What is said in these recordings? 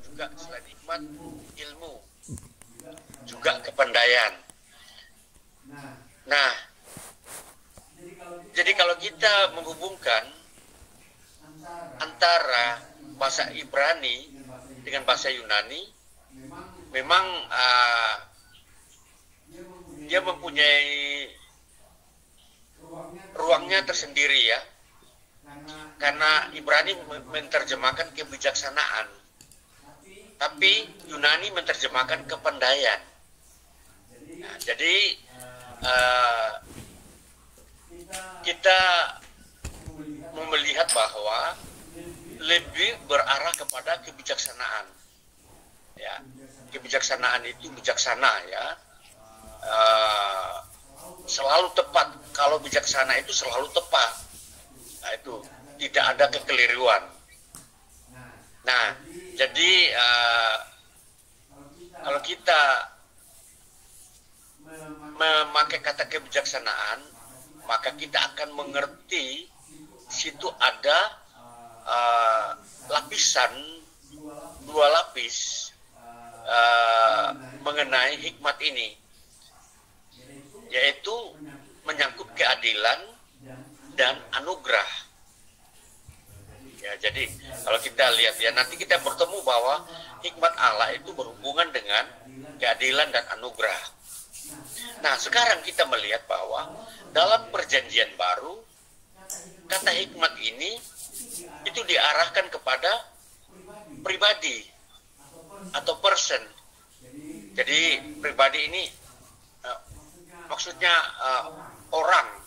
juga selain hikmat, ilmu, juga kepandaian. Nah, jadi kalau kita menghubungkan antara bahasa Ibrani dengan bahasa Yunani, memang dia mempunyai ruangnya tersendiri ya, karena Ibrani menerjemahkan kebijaksanaan, tapi Yunani menerjemahkan kepandaian. Nah, jadi kita melihat bahwa lebih berarah kepada kebijaksanaan. Ya, kebijaksanaan itu bijaksana ya, selalu tepat. Kalau bijaksana itu selalu tepat. Nah, itu tidak ada kekeliruan. Nah, jadi kalau kita memakai kata kebijaksanaan, maka kita akan mengerti situ ada lapisan, dua lapis mengenai hikmat ini, yaitu menyangkut keadilan dan anugerah. Ya, jadi kalau kita lihat ya, nanti kita bertemu bahwa hikmat Allah itu berhubungan dengan keadilan dan anugerah. Nah, sekarang kita melihat bahwa dalam perjanjian baru, kata hikmat ini itu diarahkan kepada pribadi atau person. Jadi pribadi ini maksudnya orang.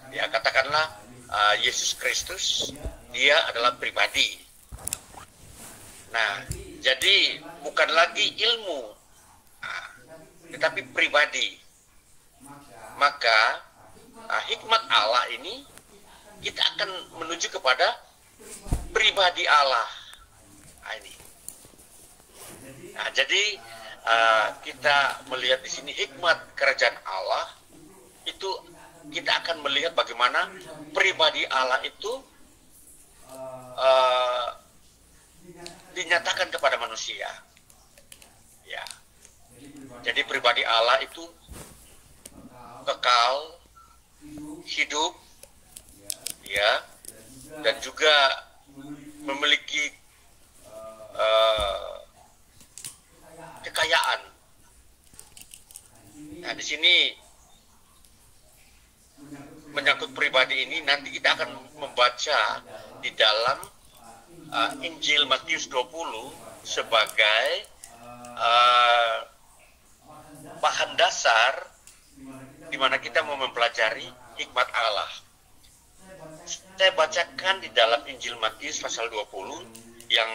Ya, katakanlah Yesus Kristus, dia adalah pribadi. Nah, jadi bukan lagi ilmu, tetapi pribadi. Maka hikmat Allah ini kita akan menuju kepada pribadi Allah. Nah, ini. Nah, jadi kita melihat di sini hikmat kerajaan Allah itu, kita akan melihat bagaimana pribadi Allah itu dinyatakan kepada manusia. Ya. Jadi pribadi Allah itu kekal, hidup, ya, dan juga memiliki kekayaan. Nah, di sini menyangkut pribadi ini, nanti kita akan membaca di dalam Injil Matius 20 sebagai bahan dasar di mana kita mau mempelajari hikmat Allah. Saya bacakan di dalam Injil Matius pasal 20 yang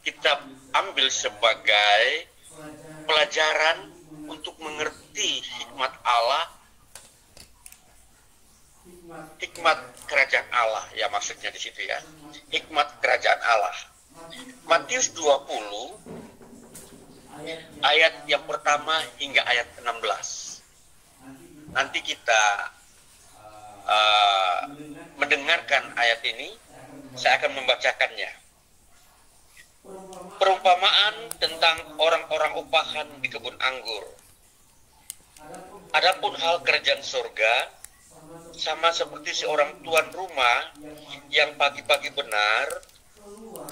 kita ambil sebagai pelajaran untuk mengerti hikmat Allah, hikmat kerajaan Allah, ya maksudnya di situ ya, hikmat kerajaan Allah. Matius 20 ayat yang pertama hingga ayat 16. Nanti kita mendengarkan ayat ini, saya akan membacakannya. Perumpamaan tentang orang-orang upahan di kebun anggur. Adapun hal kerajaan surga sama seperti seorang tuan rumah yang pagi-pagi benar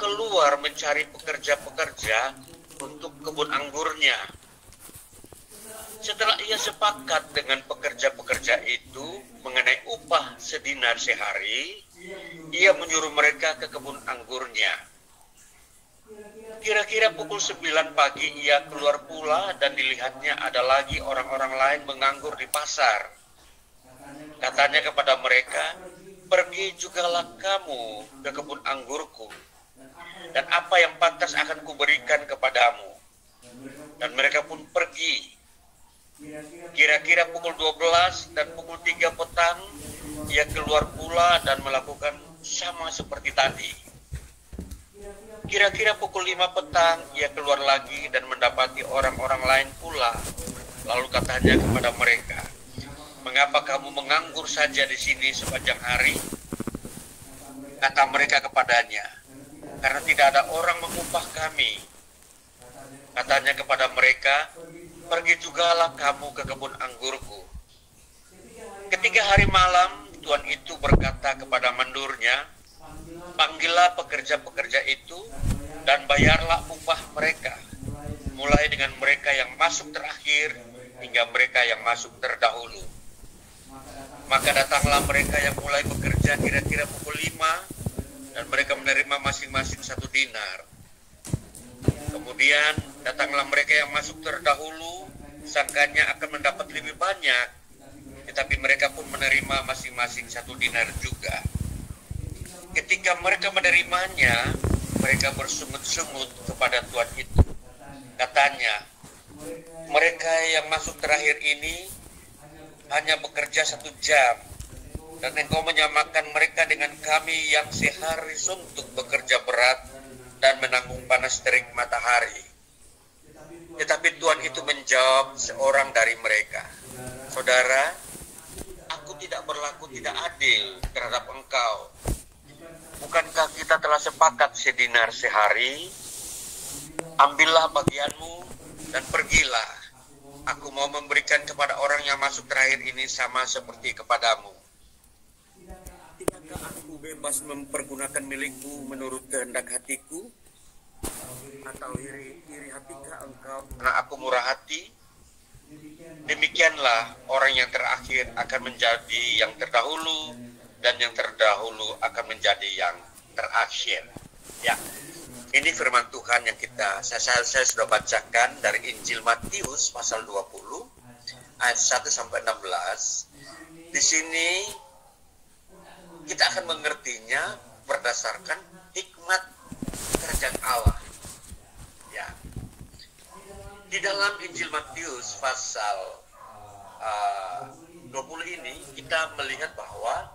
keluar mencari pekerja-pekerja untuk kebun anggurnya. Setelah ia sepakat dengan pekerja-pekerja itu mengenai upah sedinar sehari, ia menyuruh mereka ke kebun anggurnya. Kira-kira pukul 9 pagi ia keluar pula dan dilihatnya ada lagi orang-orang lain menganggur di pasar. Katanya kepada mereka, "Pergi jugalah kamu ke kebun anggurku, dan apa yang pantas akan kuberikan kepadamu." Dan mereka pun pergi. Kira-kira pukul 12 dan pukul 3 petang, ia keluar pula dan melakukan sama seperti tadi. Kira-kira pukul 5 petang, ia keluar lagi dan mendapati orang-orang lain pula. Lalu katanya kepada mereka, "Mengapa kamu menganggur saja di sini sepanjang hari?" Kata mereka kepadanya, karena tidak ada orang mengupah kami. Katanya kepada mereka, pergi jugalah kamu ke kebun anggurku. Ketika hari malam, tuan itu berkata kepada mandurnya, panggillah pekerja-pekerja itu dan bayarlah upah mereka, mulai dengan mereka yang masuk terakhir hingga mereka yang masuk terdahulu. Maka datanglah mereka yang mulai bekerja kira-kira pukul 5 dan mereka menerima masing-masing 1 dinar. Kemudian datanglah mereka yang masuk terdahulu, sangkanya akan mendapat lebih banyak, tetapi mereka pun menerima masing-masing 1 dinar juga. Ketika mereka menerimanya, mereka bersungut-sungut kepada tuan itu. Katanya, mereka yang masuk terakhir ini hanya bekerja 1 jam, dan engkau menyamakan mereka dengan kami yang sehari suntuk bekerja berat dan menanggung panas terik matahari. Tetapi Tuhan itu menjawab seorang dari mereka, saudara, aku tidak berlaku tidak adil terhadap engkau. Bukankah kita telah sepakat sedinar sehari? Ambillah bagianmu dan pergilah. Aku mau memberikan kepada orang yang masuk terakhir ini sama seperti kepadamu. Tidakkah aku bebas mempergunakan milikku menurut kehendak hatiku? Atau iri hatikah engkau karena aku murah hati? Demikianlah orang yang terakhir akan menjadi yang terdahulu, dan yang terdahulu akan menjadi yang terakhir. Ya, ini firman Tuhan yang saya sudah bacakan dari Injil Matius pasal 20 ayat 1 sampai 16. Di sini kita akan mengertinya berdasarkan hikmat kerajaan Allah. Ya. Di dalam Injil Matius pasal 20 ini kita melihat bahwa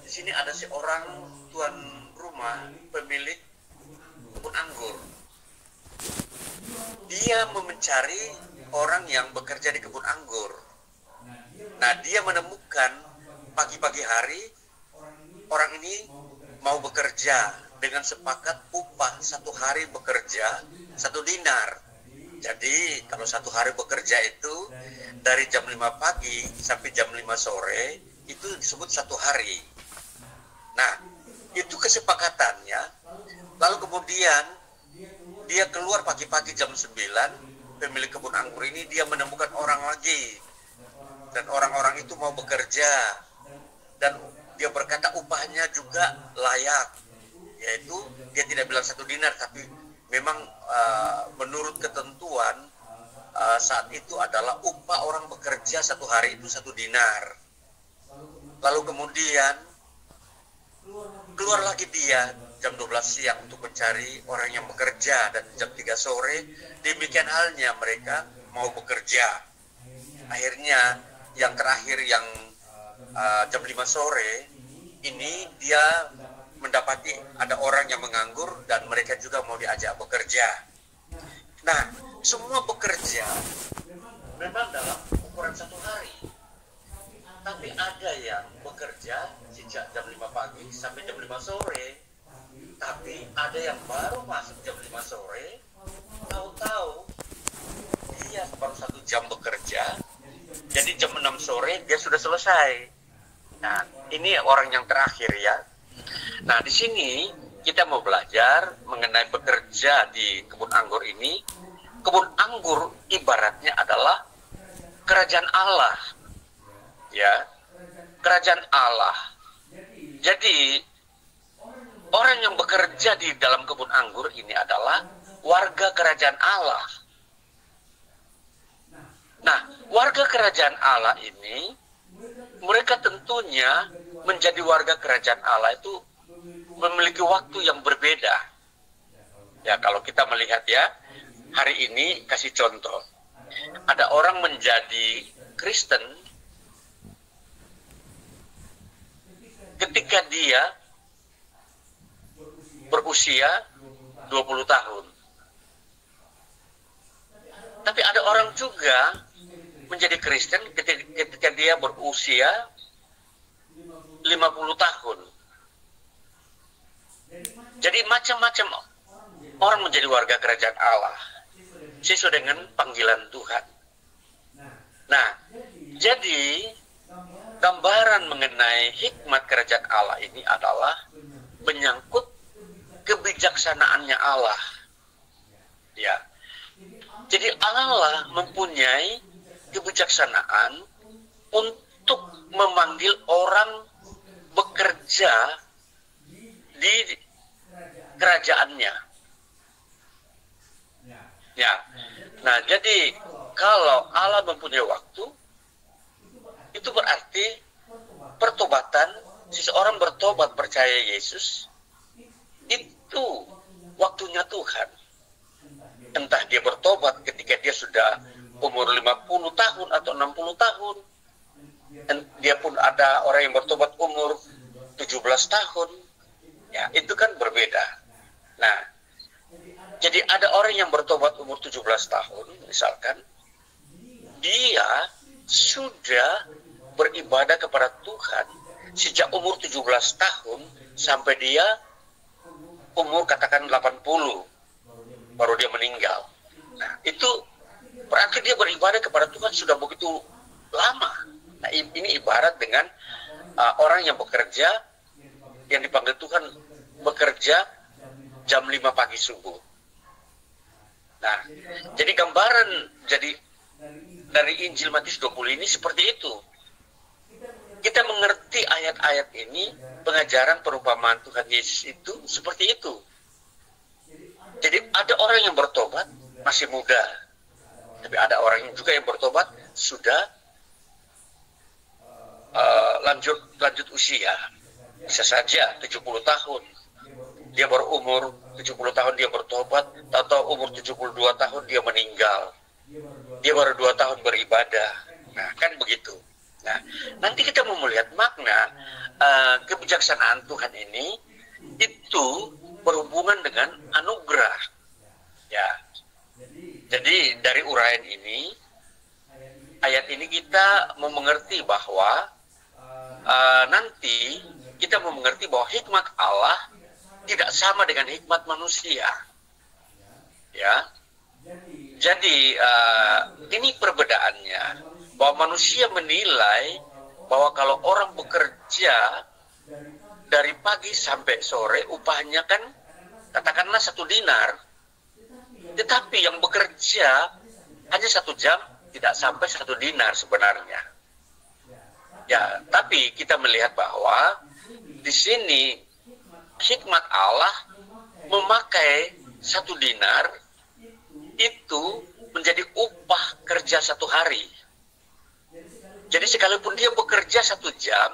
di sini ada seorang tuan rumah pemilik kebun anggur. Dia mencari orang yang bekerja di kebun anggur. Nah, dia menemukan pagi-pagi hari orang ini mau bekerja dengan sepakat upah 1 hari bekerja 1 dinar. Jadi kalau 1 hari bekerja itu dari jam 5 pagi sampai jam 5 sore itu disebut 1 hari. Nah, itu kesepakatannya. Lalu kemudian dia keluar pagi-pagi jam 9, pemilik kebun anggur ini dia menemukan orang lagi. Dan orang-orang itu mau bekerja. Dan dia berkata upahnya juga layak. Yaitu dia tidak bilang 1 dinar, tapi memang menurut ketentuan saat itu adalah upah orang bekerja 1 hari itu 1 dinar. Lalu kemudian keluar lagi dia jam 12 siang untuk mencari orang yang bekerja, dan jam 3 sore demikian halnya mereka mau bekerja. Akhirnya yang terakhir yang jam 5 sore ini dia mendapati ada orang yang menganggur dan mereka juga mau diajak bekerja. Nah, semua bekerja memang dalam ukuran 1 hari. Tapi ada yang bekerja sejak jam 5 pagi sampai jam 5 sore. Tapi ada yang baru masuk jam 5 sore, tahu-tahu dia baru 1 jam bekerja, jadi jam 6 sore dia sudah selesai. Nah, ini orang yang terakhir ya. Nah, di sini kita mau belajar mengenai bekerja di kebun anggur ini. Kebun anggur ibaratnya adalah kerajaan Allah. Ya, kerajaan Allah. Jadi orang yang bekerja di dalam kebun anggur ini adalah warga kerajaan Allah. Nah, warga kerajaan Allah ini, mereka tentunya menjadi warga kerajaan Allah itu memiliki waktu yang berbeda. Ya, kalau kita melihat ya, hari ini kasih contoh. Ada orang menjadi Kristen ketika dia berusia 20 tahun. Tapi ada orang juga menjadi Kristen ketika dia berusia 50 tahun. Jadi macam-macam orang menjadi warga kerajaan Allah sesuai dengan panggilan Tuhan. Nah, jadi gambaran mengenai hikmat kerajaan Allah ini adalah menyangkut kebijaksanaannya Allah. Ya. Jadi Allah mempunyai kebijaksanaan untuk memanggil orang bekerja di kerajaannya. Ya. Nah, jadi kalau Allah mempunyai waktu, itu berarti pertobatan, seseorang bertobat percaya Yesus, itu waktunya Tuhan. Entah dia bertobat ketika dia sudah umur 50 tahun atau 60 tahun. Dan dia pun ada orang yang bertobat umur 17 tahun. Ya, itu kan berbeda. Nah, jadi ada orang yang bertobat umur 17 tahun, misalkan, dia sudah beribadah kepada Tuhan sejak umur 17 tahun sampai dia umur katakan 80, baru dia meninggal. Nah, itu berarti dia beribadah kepada Tuhan sudah begitu lama. Nah, ini ibarat dengan orang yang bekerja, yang dipanggil Tuhan bekerja jam 5 pagi subuh. Nah, jadi gambaran dari Injil Matius 20 ini seperti itu. Kita mengerti ayat-ayat ini, pengajaran perumpamaan Tuhan Yesus itu seperti itu. Jadi ada orang yang bertobat masih muda, tapi ada orang yang juga yang bertobat sudah lanjut usia. Bisa saja 70 tahun. Dia berumur 70 tahun dia bertobat, atau umur 72 tahun dia meninggal. Dia baru 2 tahun beribadah. Nah, kan begitu. Nah, nanti kita mau melihat makna kebijaksanaan Tuhan ini itu berhubungan dengan anugerah. Ya. Jadi dari uraian ini, ayat ini kita mau mengerti bahwa nanti kita mau mengerti bahwa hikmat Allah tidak sama dengan hikmat manusia. Ya. Jadi ini perbedaannya, bahwa manusia menilai bahwa kalau orang bekerja dari pagi sampai sore upahnya kan katakanlah 1 dinar, tetapi yang bekerja hanya 1 jam tidak sampai 1 dinar sebenarnya. Ya, tapi kita melihat bahwa di sini hikmat Allah memakai 1 dinar itu menjadi upah kerja 1 hari. Jadi sekalipun dia bekerja 1 jam,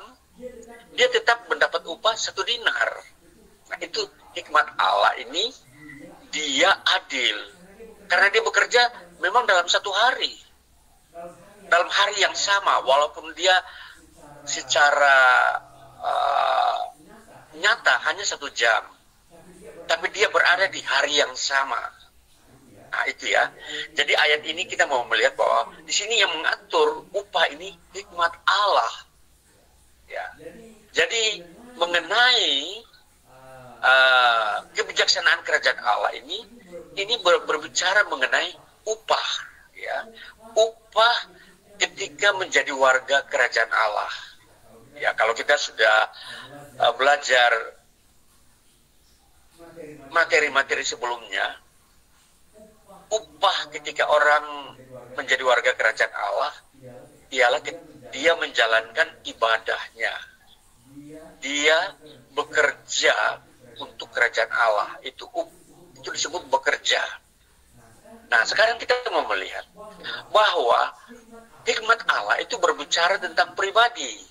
dia tetap mendapat upah 1 dinar. Nah, itu hikmat Allah ini, dia adil. Karena dia bekerja memang dalam 1 hari. Dalam hari yang sama, walaupun dia secara nyata hanya 1 jam. Tapi dia berada di hari yang sama. Nah, itu ya. Jadi ayat ini kita mau melihat bahwa di sini yang mengatur upah ini hikmat Allah. Ya. Jadi mengenai kebijaksanaan kerajaan Allah ini berbicara mengenai upah, ya. Upah ketika menjadi warga kerajaan Allah. Ya, kalau kita sudah belajar materi-materi sebelumnya, upah ketika orang menjadi warga kerajaan Allah ialah dia menjalankan ibadahnya. Dia bekerja untuk kerajaan Allah. Itu disebut bekerja. Nah, sekarang kita mau melihat bahwa hikmat Allah itu berbicara tentang pribadi.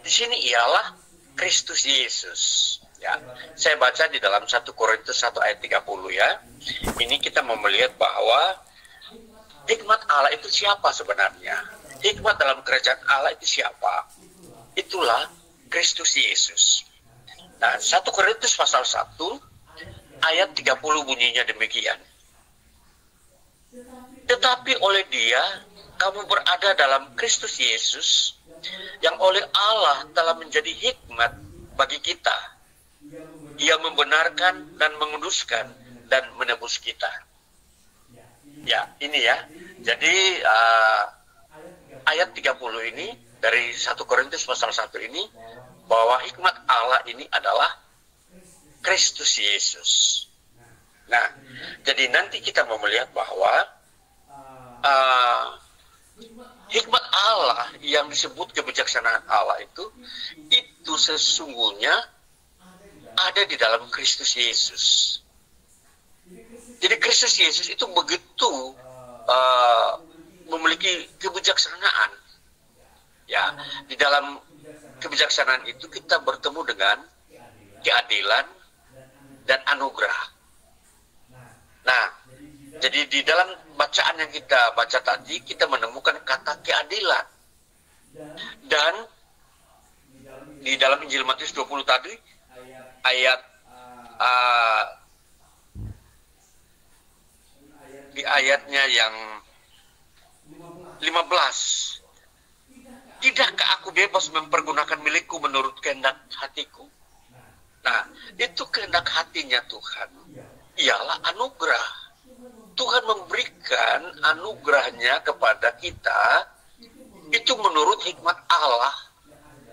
Di sini ialah Kristus Yesus. Ya, saya baca di dalam 1 Korintus 1 ayat 30 ya. Ini kita mau melihat bahwa hikmat Allah itu siapa sebenarnya? Hikmat dalam kerajaan Allah itu siapa? Itulah Kristus Yesus. Nah, 1 Korintus pasal 1 ayat 30 bunyinya demikian. Tetapi oleh Dia kamu berada dalam Kristus Yesus, yang oleh Allah telah menjadi hikmat bagi kita. Ia membenarkan dan menguduskan dan menebus kita. Ya, ini ya. Jadi ayat 30 ini dari 1 Korintus pasal 1 ini, bahwa hikmat Allah ini adalah Kristus Yesus. Nah, jadi nanti kita mau melihat bahwa hikmat Allah yang disebut kebijaksanaan Allah itu sesungguhnya ada di dalam Kristus Yesus. Jadi Kristus Yesus itu begitu memiliki kebijaksanaan. Ya, di dalam kebijaksanaan itu kita bertemu dengan keadilan dan anugerah. Nah, jadi di dalam bacaan yang kita baca tadi, kita menemukan kata keadilan. Dan di dalam Injil Matius 20 tadi, ayat di ayatnya yang 15, tidakkah aku bebas mempergunakan milikku menurut kehendak hatiku? Nah, itu kehendak hatinya Tuhan ialah anugerah. Tuhan memberikan anugerahnya kepada kita itu menurut hikmat Allah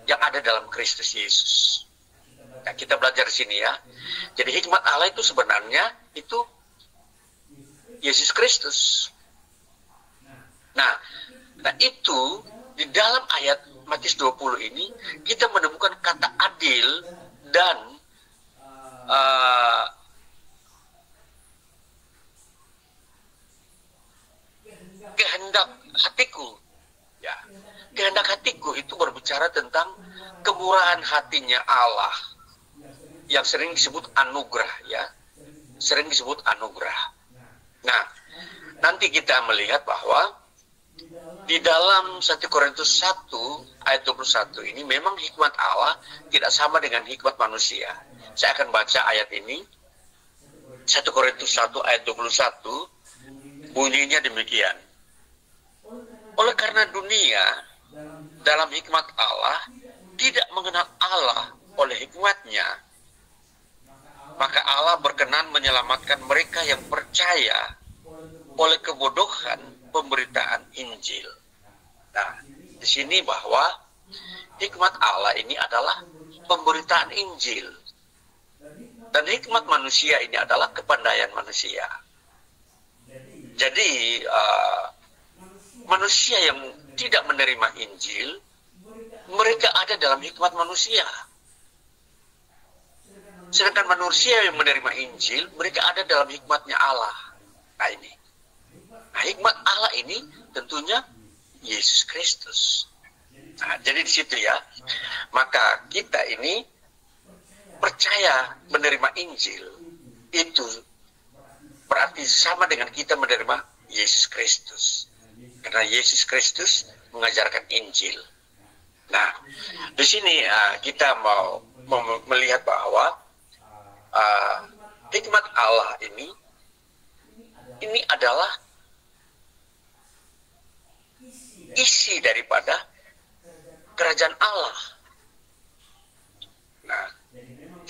yang ada dalam Kristus Yesus. Nah, kita belajar di sini ya. Jadi hikmat Allah itu sebenarnya itu Yesus Kristus. Nah itu di dalam ayat Matius 20 ini kita menemukan kata adil dan kehendak hatiku. Ya, kehendak hatiku itu berbicara tentang kemurahan hatinya Allah yang sering disebut anugerah, ya, sering disebut anugerah. Nah, nanti kita melihat bahwa di dalam 1 Korintus 1 ayat 21 ini memang hikmat Allah tidak sama dengan hikmat manusia. Saya akan baca ayat ini. 1 Korintus 1 ayat 21 bunyinya demikian. Oleh karena dunia dalam hikmat Allah tidak mengenal Allah oleh hikmatnya, maka Allah berkenan menyelamatkan mereka yang percaya oleh kebodohan pemberitaan Injil. Nah, di sini bahwa hikmat Allah ini adalah pemberitaan Injil. Dan hikmat manusia ini adalah kepandaian manusia. Jadi, manusia yang tidak menerima Injil, mereka ada dalam hikmat manusia. Sedangkan manusia yang menerima Injil, mereka ada dalam hikmatnya Allah. Nah ini. Nah, hikmat Allah ini tentunya Yesus Kristus. Nah, jadi di situ ya. Maka kita ini percaya menerima Injil. Itu berarti sama dengan kita menerima Yesus Kristus. Karena Yesus Kristus mengajarkan Injil. Nah, di sini kita mau melihat bahwa hikmat Allah ini adalah isi daripada kerajaan Allah. Nah,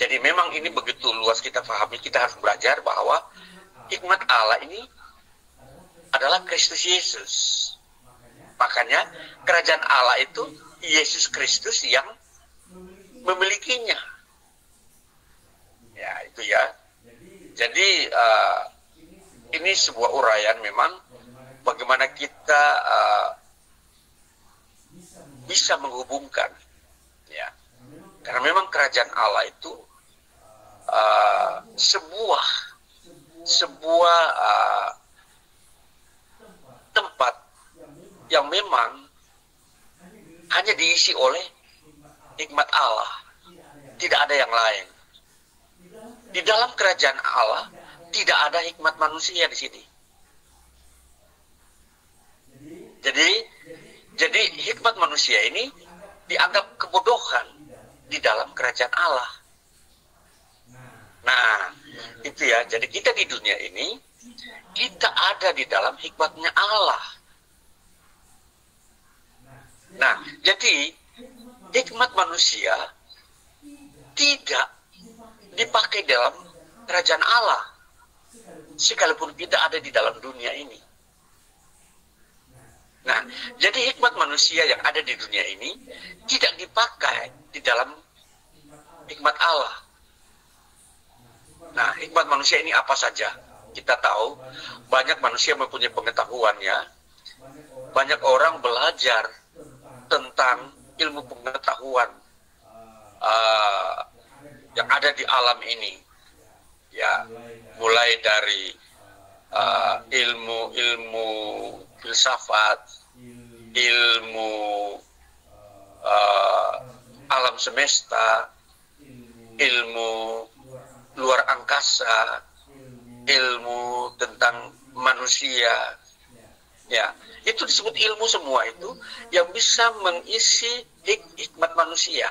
jadi memang ini begitu luas kita pahami, kita harus belajar bahwa hikmat Allah ini adalah Kristus Yesus. Makanya kerajaan Allah itu Yesus Kristus yang memilikinya. Ya, itu ya. Jadi ini sebuah uraian memang bagaimana kita bisa menghubungkan, ya. Karena memang kerajaan Allah itu sebuah tempat yang memang hanya diisi oleh hikmat Allah, tidak ada yang lain. Di dalam kerajaan Allah tidak ada hikmat manusia di sini. Jadi hikmat manusia ini dianggap kebodohan di dalam kerajaan Allah. Nah, itu ya. Jadi kita di dunia ini kita ada di dalam hikmatnya Allah. Nah, jadi hikmat manusia tidak dipakai dalam kerajaan Allah, sekalipun kita ada di dalam dunia ini. Nah, jadi hikmat manusia yang ada di dunia ini tidak dipakai di dalam hikmat Allah. Nah, hikmat manusia ini apa saja? Kita tahu banyak manusia mempunyai pengetahuannya, banyak orang belajar tentang ilmu pengetahuan yang ada di alam ini, ya, mulai dari ilmu filsafat, ilmu alam semesta, ilmu luar angkasa, ilmu tentang manusia, ya, itu disebut ilmu semua itu yang bisa mengisi hikmat manusia,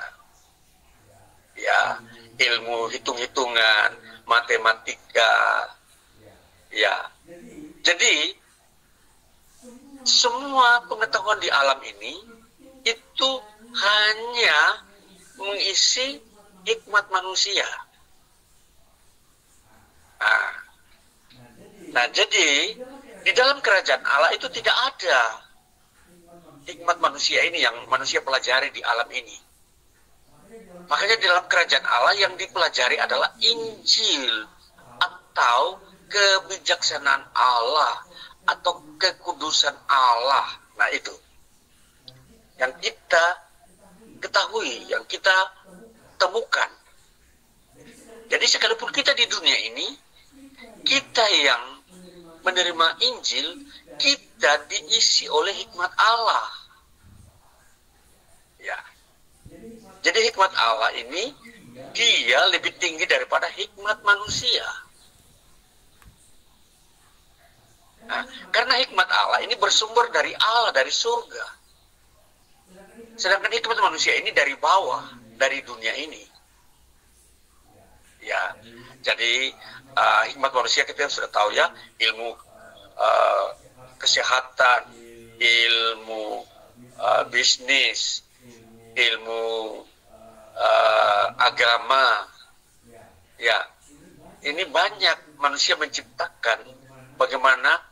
ya, ilmu hitung-hitungan, matematika, ya. Jadi semua pengetahuan di alam ini itu hanya mengisi hikmat manusia. Nah, jadi di dalam kerajaan Allah itu tidak ada hikmat manusia ini yang manusia pelajari di alam ini. Makanya di dalam kerajaan Allah yang dipelajari adalah Injil atau kebijaksanaan Allah atau kekudusan Allah. Nah, itu yang kita ketahui, yang kita temukan. Jadi sekalipun kita di dunia ini, kita yang menerima Injil, kita diisi oleh hikmat Allah. Ya. Jadi hikmat Allah ini dia lebih tinggi daripada hikmat manusia. Nah, karena hikmat Allah ini bersumber dari Allah, dari surga. Sedangkan hikmat manusia ini dari bawah, dari dunia ini. Ya, jadi hikmat manusia kita sudah tahu ya, ilmu kesehatan, ilmu bisnis, ilmu agama, ya, ini banyak manusia menciptakan bagaimana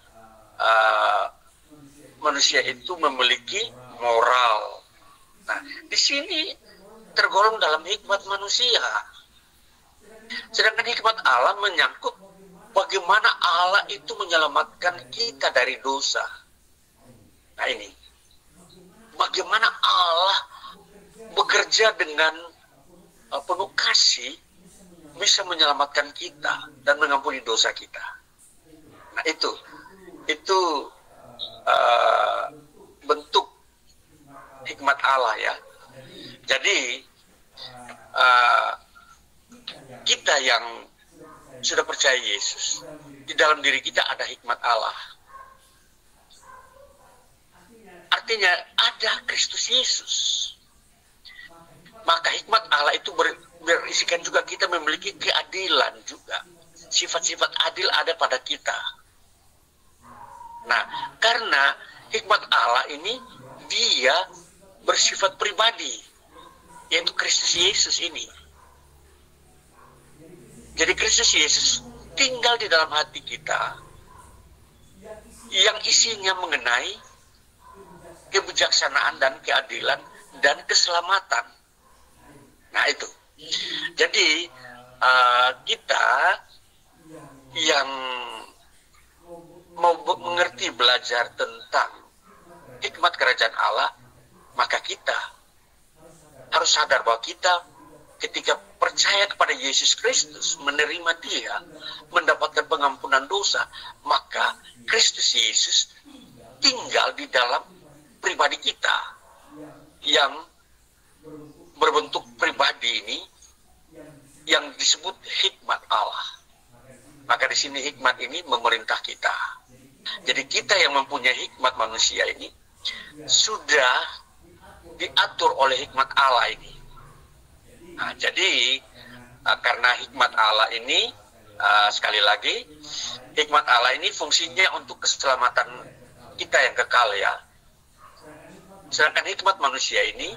manusia itu memiliki moral. Nah, di sini tergolong dalam hikmat manusia. Sedangkan hikmat Allah menyangkut bagaimana Allah itu menyelamatkan kita dari dosa. Nah, ini bagaimana Allah bekerja dengan penuh kasih bisa menyelamatkan kita dan mengampuni dosa kita. Nah, itu bentuk hikmat Allah, ya. Jadi kita yang sudah percaya Yesus, di dalam diri kita ada hikmat Allah. Artinya ada Kristus Yesus. Maka hikmat Allah itu berisikan juga kita memiliki keadilan juga. Sifat-sifat adil ada pada kita. Nah, karena hikmat Allah ini dia bersifat pribadi, yaitu Kristus Yesus ini. Jadi Kristus Yesus tinggal di dalam hati kita yang isinya mengenai kebijaksanaan dan keadilan dan keselamatan. Nah, itu. Jadi kita yang mau mengerti, belajar tentang hikmat kerajaan Allah, maka kita harus sadar bahwa kita ketika percaya kepada Yesus Kristus, menerima Dia, mendapatkan pengampunan dosa, maka Kristus Yesus tinggal di dalam pribadi kita yang berbentuk pribadi ini yang disebut hikmat Allah. Maka di sini hikmat ini memerintah kita. Jadi kita yang mempunyai hikmat manusia ini sudah diatur oleh hikmat Allah ini. Nah, jadi karena hikmat Allah ini sekali lagi hikmat Allah ini fungsinya untuk keselamatan kita yang kekal, ya. Sedangkan hikmat manusia ini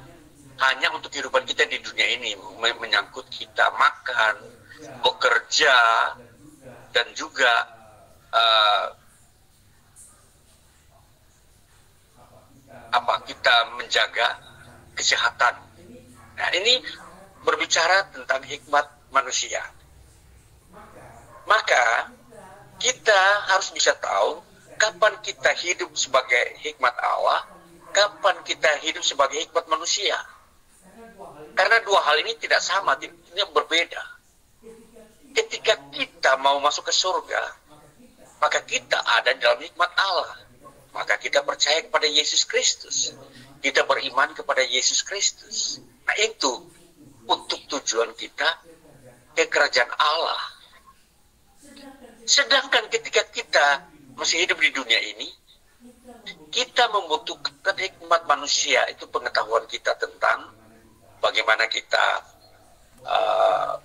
hanya untuk kehidupan kita di dunia ini, menyangkut kita makan, bekerja, dan juga kita menjaga kesehatan. Nah, ini berbicara tentang hikmat manusia. Maka kita harus bisa tahu kapan kita hidup sebagai hikmat Allah, kapan kita hidup sebagai hikmat manusia. Karena dua hal ini tidak sama, ini berbeda. Ketika kita mau masuk ke surga, maka kita ada dalam hikmat Allah. Maka kita percaya kepada Yesus Kristus. Kita beriman kepada Yesus Kristus. Nah, itu untuk tujuan kita ke kerajaan Allah. Sedangkan ketika kita masih hidup di dunia ini, kita membutuhkan hikmat manusia, itu pengetahuan kita tentang bagaimana kita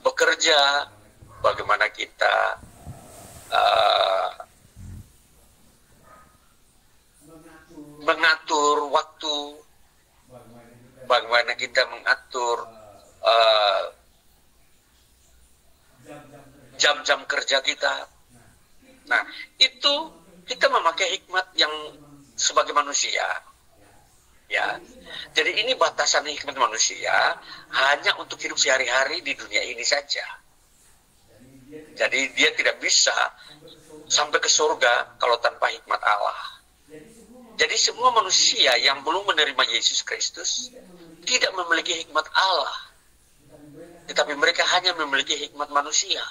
bekerja, bagaimana kita mengatur waktu, bagaimana kita mengatur jam-jam kerja kita. Nah, itu kita memakai hikmat yang sebagai manusia. Ya, jadi ini batasan hikmat manusia hanya untuk hidup sehari-hari di dunia ini saja. Jadi dia tidak bisa sampai ke surga kalau tanpa hikmat Allah. Jadi semua manusia yang belum menerima Yesus Kristus tidak memiliki hikmat Allah, tetapi mereka hanya memiliki hikmat manusia.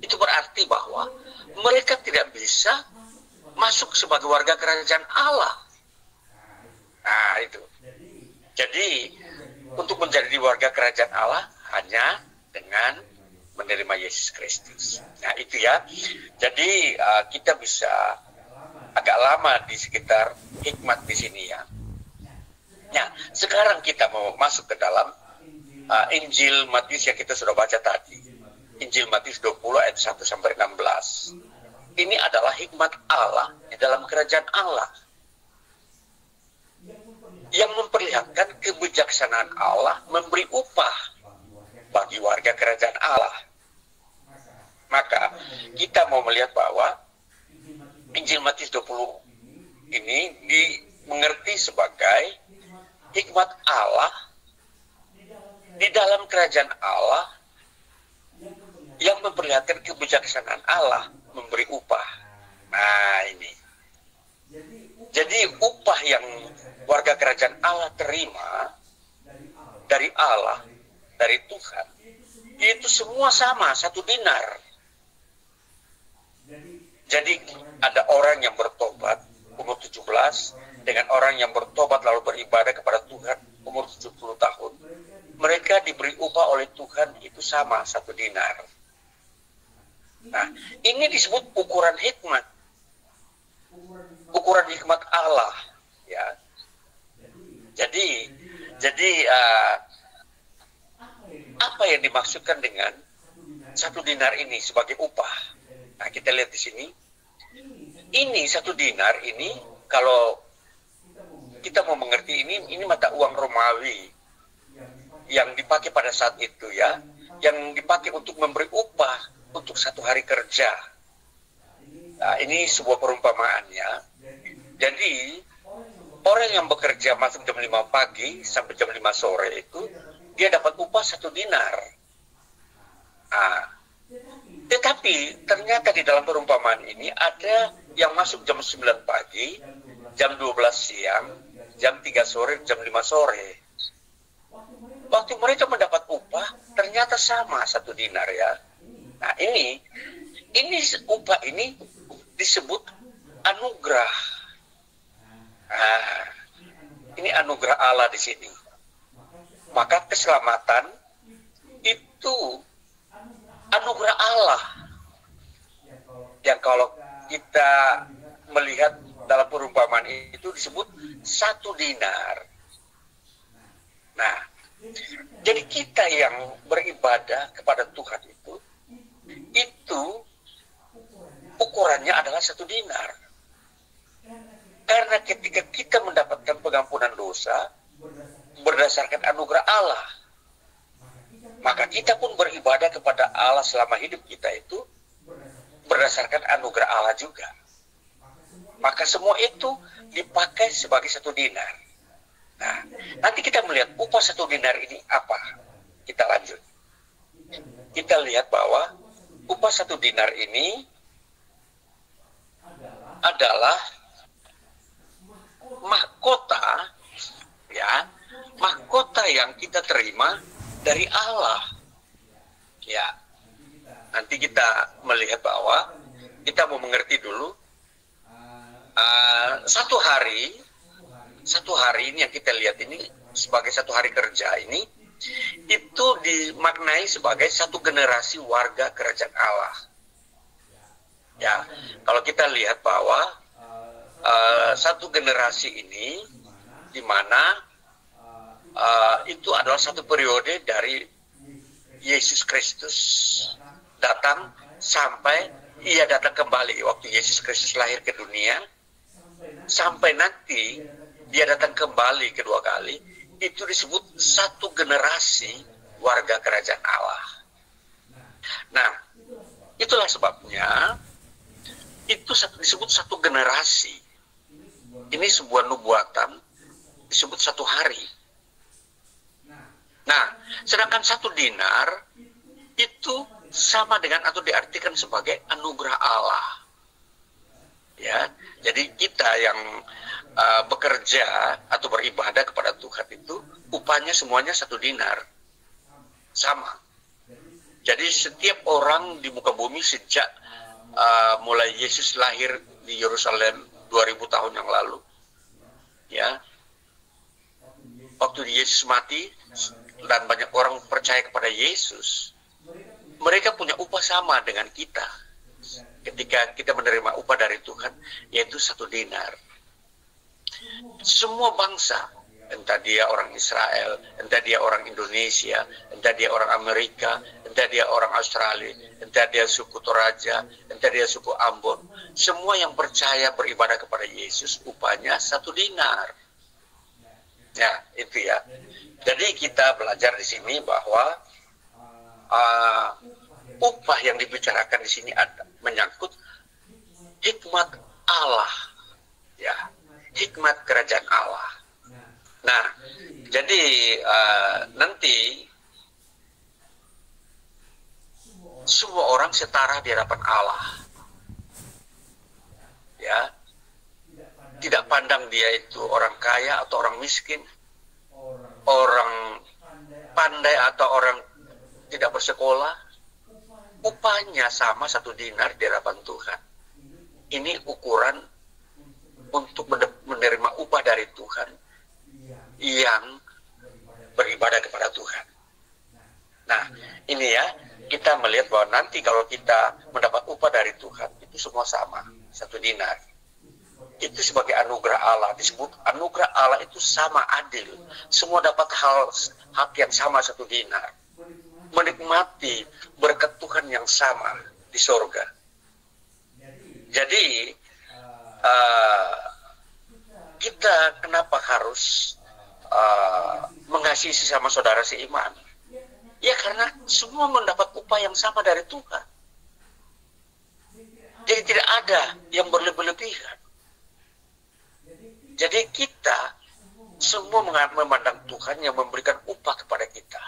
Itu berarti bahwa mereka tidak bisa masuk sebagai warga kerajaan Allah. Nah, itu. Jadi untuk menjadi warga kerajaan Allah hanya dengan menerima Yesus Kristus. Nah, itu ya. Jadi kita bisa agak lama di sekitar hikmat di sini ya. Nah, sekarang kita mau masuk ke dalam Injil Matius yang kita sudah baca tadi. Injil Matius 20 ayat 1 sampai 16. Ini adalah hikmat Allah di dalam kerajaan Allah, yang memperlihatkan kebijaksanaan Allah memberi upah bagi warga kerajaan Allah. Maka kita mau melihat bahwa Injil Matius 20 ini dimengerti sebagai hikmat Allah di dalam kerajaan Allah yang memperlihatkan kebijaksanaan Allah memberi upah. Nah, ini. Jadi upah yang warga kerajaan Allah terima dari Allah, dari Tuhan, itu semua sama, 1 dinar. Jadi ada orang yang bertobat umur 17 dengan orang yang bertobat lalu beribadah kepada Tuhan umur 70 tahun. Mereka diberi upah oleh Tuhan itu sama, 1 dinar. Nah, ini disebut ukuran hikmat. Ukuran hikmat Allah, ya. Jadi apa yang dimaksudkan dengan 1 dinar ini sebagai upah? Nah, kita lihat di sini. Ini 1 dinar ini, kalau kita mau mengerti ini mata uang Romawi yang dipakai pada saat itu ya, yang dipakai untuk memberi upah untuk 1 hari kerja. Nah, ini sebuah perumpamaannya. Jadi orang yang bekerja masuk jam 5 pagi sampai jam 5 sore itu dia dapat upah 1 dinar. Nah, tetapi ternyata di dalam perumpamaan ini ada yang masuk jam 9 pagi, jam 12 siang, jam 3 sore, jam 5 sore. Waktu mereka mendapat upah ternyata sama 1 dinar ya. Nah, ini upah ini disebut anugerah. Nah, ini anugerah Allah di sini. Maka keselamatan itu anugerah Allah. Yang kalau kita melihat dalam perumpamaan itu disebut 1 dinar. Nah, jadi kita yang beribadah kepada Tuhan itu ukurannya adalah 1 dinar. Karena ketika kita mendapatkan pengampunan dosa berdasarkan anugerah Allah, Maka kita pun beribadah kepada Allah selama hidup kita itu berdasarkan anugerah Allah juga. Maka semua itu dipakai sebagai satu dinar. Nah, nanti kita melihat upah satu dinar ini apa. Kita lanjut. Kita lihat bahwa upah satu dinar ini adalah mahkota, ya, mahkota yang kita terima dari Allah. Ya, nanti kita melihat bahwa kita mau mengerti dulu satu hari ini yang kita lihat ini sebagai satu hari kerja ini itu dimaknai sebagai satu generasi warga kerajaan Allah. Ya, kalau kita lihat bahwa satu generasi ini di mana itu adalah satu periode dari Yesus Kristus datang sampai ia datang kembali waktu Yesus Kristus lahir ke dunia sampai nanti dia datang kembali kedua kali, itu disebut satu generasi warga kerajaan Allah. Nah, itulah sebabnya itu disebut satu generasi. Ini sebuah nubuatan disebut satu hari. Nah, sedangkan satu dinar itu sama dengan atau diartikan sebagai anugerah Allah. Ya, jadi kita yang bekerja atau beribadah kepada Tuhan itu upahnya semuanya satu dinar. Sama. Jadi setiap orang di muka bumi sejak mulai Yesus lahir di Yerusalem 2000 tahun yang lalu, ya, waktu Yesus mati dan banyak orang percaya kepada Yesus, mereka punya upah sama dengan kita ketika kita menerima upah dari Tuhan, yaitu satu dinar. Semua bangsa, entah dia orang Israel, entah dia orang Indonesia, entah dia orang Amerika, entah dia orang Australia, entah dia suku Toraja, entah dia suku Ambon, semua yang percaya beribadah kepada Yesus upahnya satu dinar. Ya, itu ya. Jadi kita belajar di sini bahwa upah yang dibicarakan di sini menyangkut hikmat Allah, ya, hikmat kerajaan Allah. Nah, jadi nanti semua orang setara di hadapan Allah, ya, tidak pandang dia itu orang kaya atau orang miskin, orang pandai atau orang tidak bersekolah, upahnya sama satu dinar di hadapan Tuhan. Ini ukuran untuk menerima upah dari Tuhan yang beribadah kepada Tuhan. Nah, ini ya, kita melihat bahwa nanti kalau kita mendapat upah dari Tuhan, itu semua sama, satu dinar. Itu sebagai anugerah Allah. Disebut anugerah Allah itu sama adil. Semua dapat hak yang sama satu dinar. Menikmati berkat Tuhan yang sama di surga. Jadi, kita kenapa harus mengasihi sesama saudara seiman? Ya karena semua mendapat upah yang sama dari Tuhan. Jadi tidak ada yang berlebih-lebihan. Jadi kita semua memandang Tuhan yang memberikan upah kepada kita.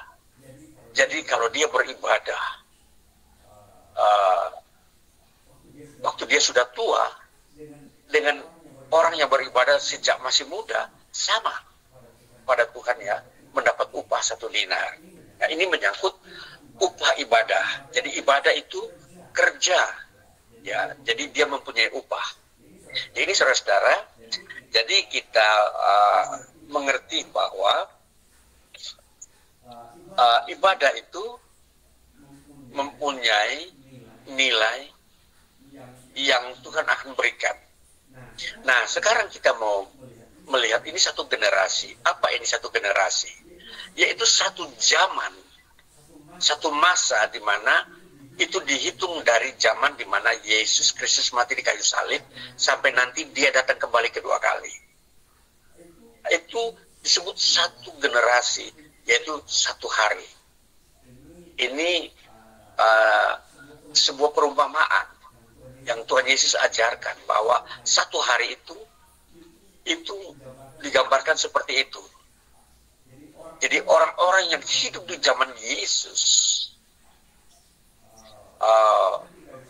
Jadi kalau dia beribadah, waktu dia sudah tua, dengan orang yang beribadah sejak masih muda, sama pada Tuhan ya, mendapat upah satu dinar. Nah, ini menyangkut upah ibadah. Jadi ibadah itu kerja, ya. Jadi dia mempunyai upah. Jadi ini saudara-saudara, jadi kita mengerti bahwa ibadah itu mempunyai nilai yang Tuhan akan berikan. Nah, sekarang kita mau melihat ini satu generasi. Apa ini satu generasi? Yaitu satu zaman, satu masa di mana itu dihitung dari zaman di mana Yesus Kristus mati di kayu salib sampai nanti dia datang kembali kedua kali. Itu disebut satu generasi, yaitu satu hari. Ini sebuah perumpamaan yang Tuhan Yesus ajarkan, bahwa satu hari itu digambarkan seperti itu. Jadi orang-orang yang hidup di zaman Yesus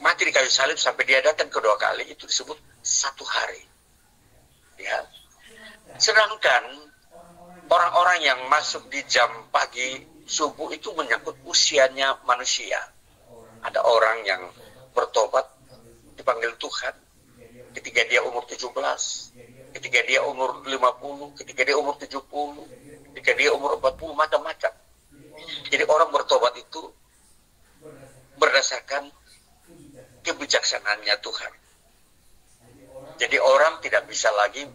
mati di kayu salib sampai dia datang kedua kali, itu disebut satu hari. Ya. Sedangkan orang-orang yang masuk di jam pagi subuh itu menyangkut usianya manusia. Ada orang yang bertobat dipanggil Tuhan ketika dia umur 17, ketika dia umur 50, ketika dia umur 70, ketika dia umur 40, macam-macam. Jadi orang bertobat itu berdasarkan kebijaksanaannya Tuhan. Jadi orang tidak bisa lagi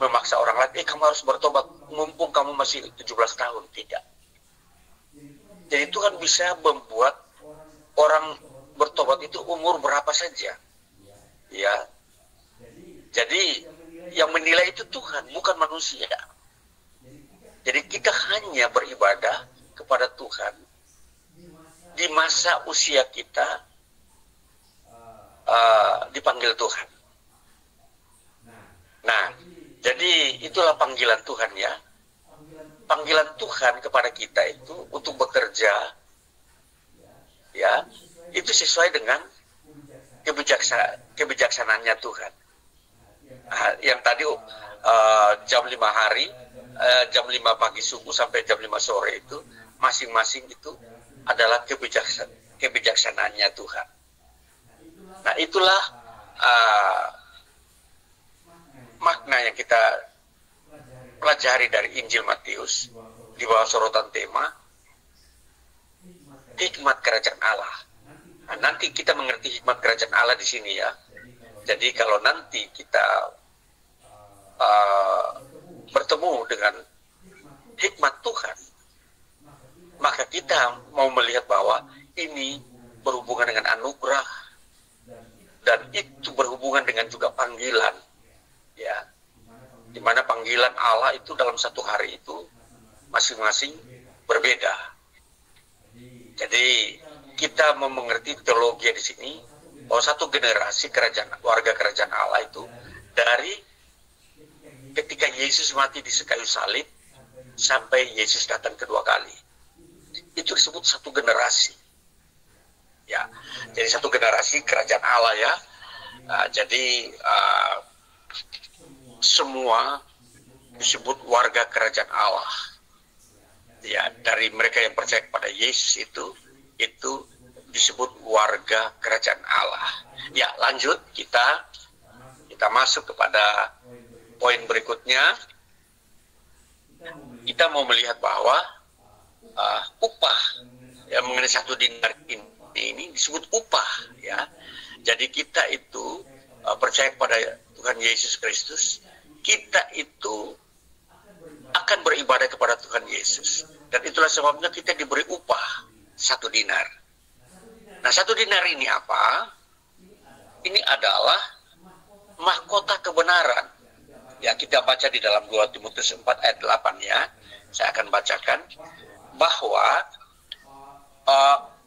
memaksa orang lain, kamu harus bertobat mumpung kamu masih 17 tahun. Tidak. Jadi Tuhan bisa membuat orang bertobat itu umur berapa saja. Ya. Jadi yang menilai itu Tuhan, bukan manusia. Jadi kita hanya beribadah kepada Tuhan di masa usia kita dipanggil Tuhan. Nah, jadi itulah panggilan Tuhan ya. Panggilan Tuhan kepada kita itu untuk bekerja, ya, itu sesuai dengan kebijaksanaannya Tuhan. Yang tadi jam 5 hari, jam 5 pagi subuh sampai jam 5 sore itu, masing-masing itu adalah kebijaksanaannya Tuhan. Nah, itulah makna yang kita pelajari dari Injil Matius di bawah sorotan tema hikmat kerajaan Allah. Nah, nanti kita mengerti hikmat kerajaan Allah di sini ya. Jadi kalau nanti kita bertemu dengan hikmat Tuhan, maka kita mau melihat bahwa ini berhubungan dengan anugerah dan itu berhubungan dengan juga panggilan. Ya, di mana panggilan Allah itu dalam satu hari itu masing-masing berbeda. Jadi kita mau mengerti teologi di sini bahwa satu generasi warga kerajaan Allah itu dari ketika Yesus mati di kayu salib sampai Yesus datang kedua kali, itu disebut satu generasi. Ya, jadi satu generasi kerajaan Allah ya. Jadi semua disebut warga kerajaan Allah. Ya, dari mereka yang percaya kepada Yesus itu disebut warga kerajaan Allah. Ya, lanjut kita masuk kepada poin berikutnya. Kita mau melihat bahwa upah yang mengenai 1 dinar ini disebut upah ya. Jadi kita itu percaya kepada Tuhan Yesus Kristus, kita itu akan beribadah kepada Tuhan Yesus. Dan itulah sebabnya kita diberi upah 1 dinar. Nah, 1 dinar ini apa? Ini adalah mahkota kebenaran. Ya, kita baca di dalam 2 Timotius 4 ayat 8 ya. Saya akan bacakan bahwa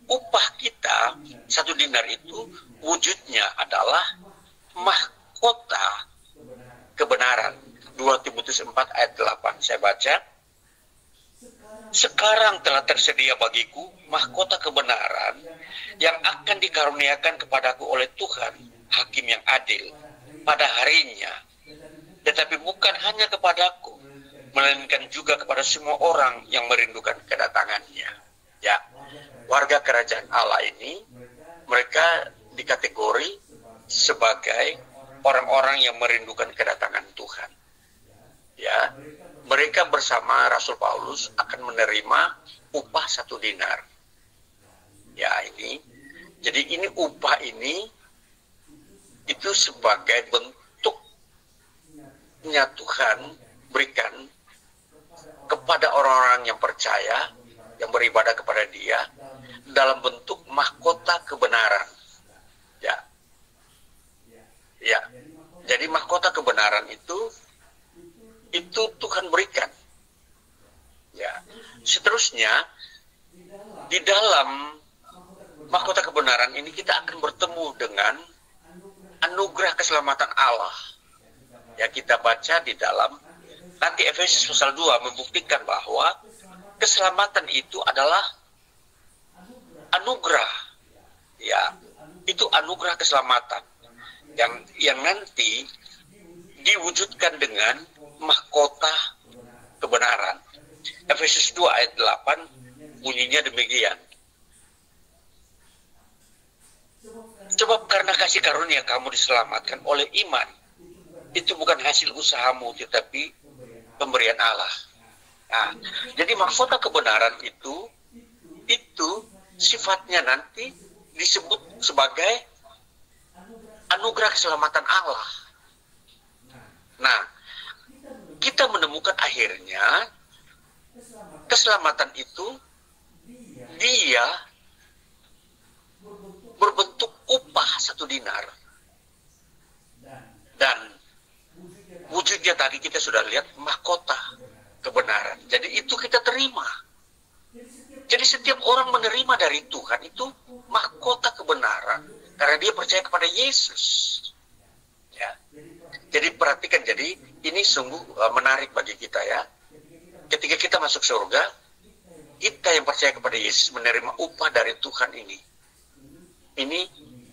upah kita 1 dinar itu wujudnya adalah mahkota kebenaran. 2 Timotius 4 ayat 8. Saya baca. Sekarang telah tersedia bagiku mahkota kebenaran yang akan dikaruniakan kepadaku oleh Tuhan, Hakim yang adil, pada harinya. Tetapi bukan hanya kepadaku, melainkan juga kepada semua orang yang merindukan kedatangannya. Ya, warga kerajaan Allah ini, mereka dikategori sebagai orang-orang yang merindukan kedatangan Tuhan. Ya, mereka bersama Rasul Paulus akan menerima upah 1 dinar. Ya, ini. Jadi ini upah ini itu sebagai bentuknya Tuhan berikan kepada orang-orang yang percaya, yang beribadah kepada Dia dalam bentuk mahkota kebenaran. Ya. Ya. Jadi mahkota kebenaran itu Tuhan berikan. Ya. Seterusnya Di dalam mahkota kebenaran ini kita akan bertemu dengan anugerah keselamatan Allah. Ya, kita baca di dalam nanti Efesus pasal 2 membuktikan bahwa keselamatan itu adalah anugerah. Ya, itu anugerah keselamatan yang nanti diwujudkan dengan mahkota kebenaran. Efesus 2 ayat 8 bunyinya demikian. Sebab karena kasih karunia kamu diselamatkan oleh iman. Itu bukan hasil usahamu, tetapi pemberian Allah. Nah, jadi mahkota kebenaran itu sifatnya nanti disebut sebagai anugerah keselamatan Allah. Nah, kita menemukan akhirnya keselamatan itu dia berbentuk upah 1 dinar. Dan wujudnya tadi kita sudah lihat mahkota kebenaran. Jadi itu kita terima. Jadi setiap orang menerima dari Tuhan itu mahkota kebenaran karena dia percaya kepada Yesus. Ya. Jadi perhatikan, jadi ini sungguh menarik bagi kita ya. Ketika kita masuk surga, kita yang percaya kepada Yesus menerima upah dari Tuhan ini. Ini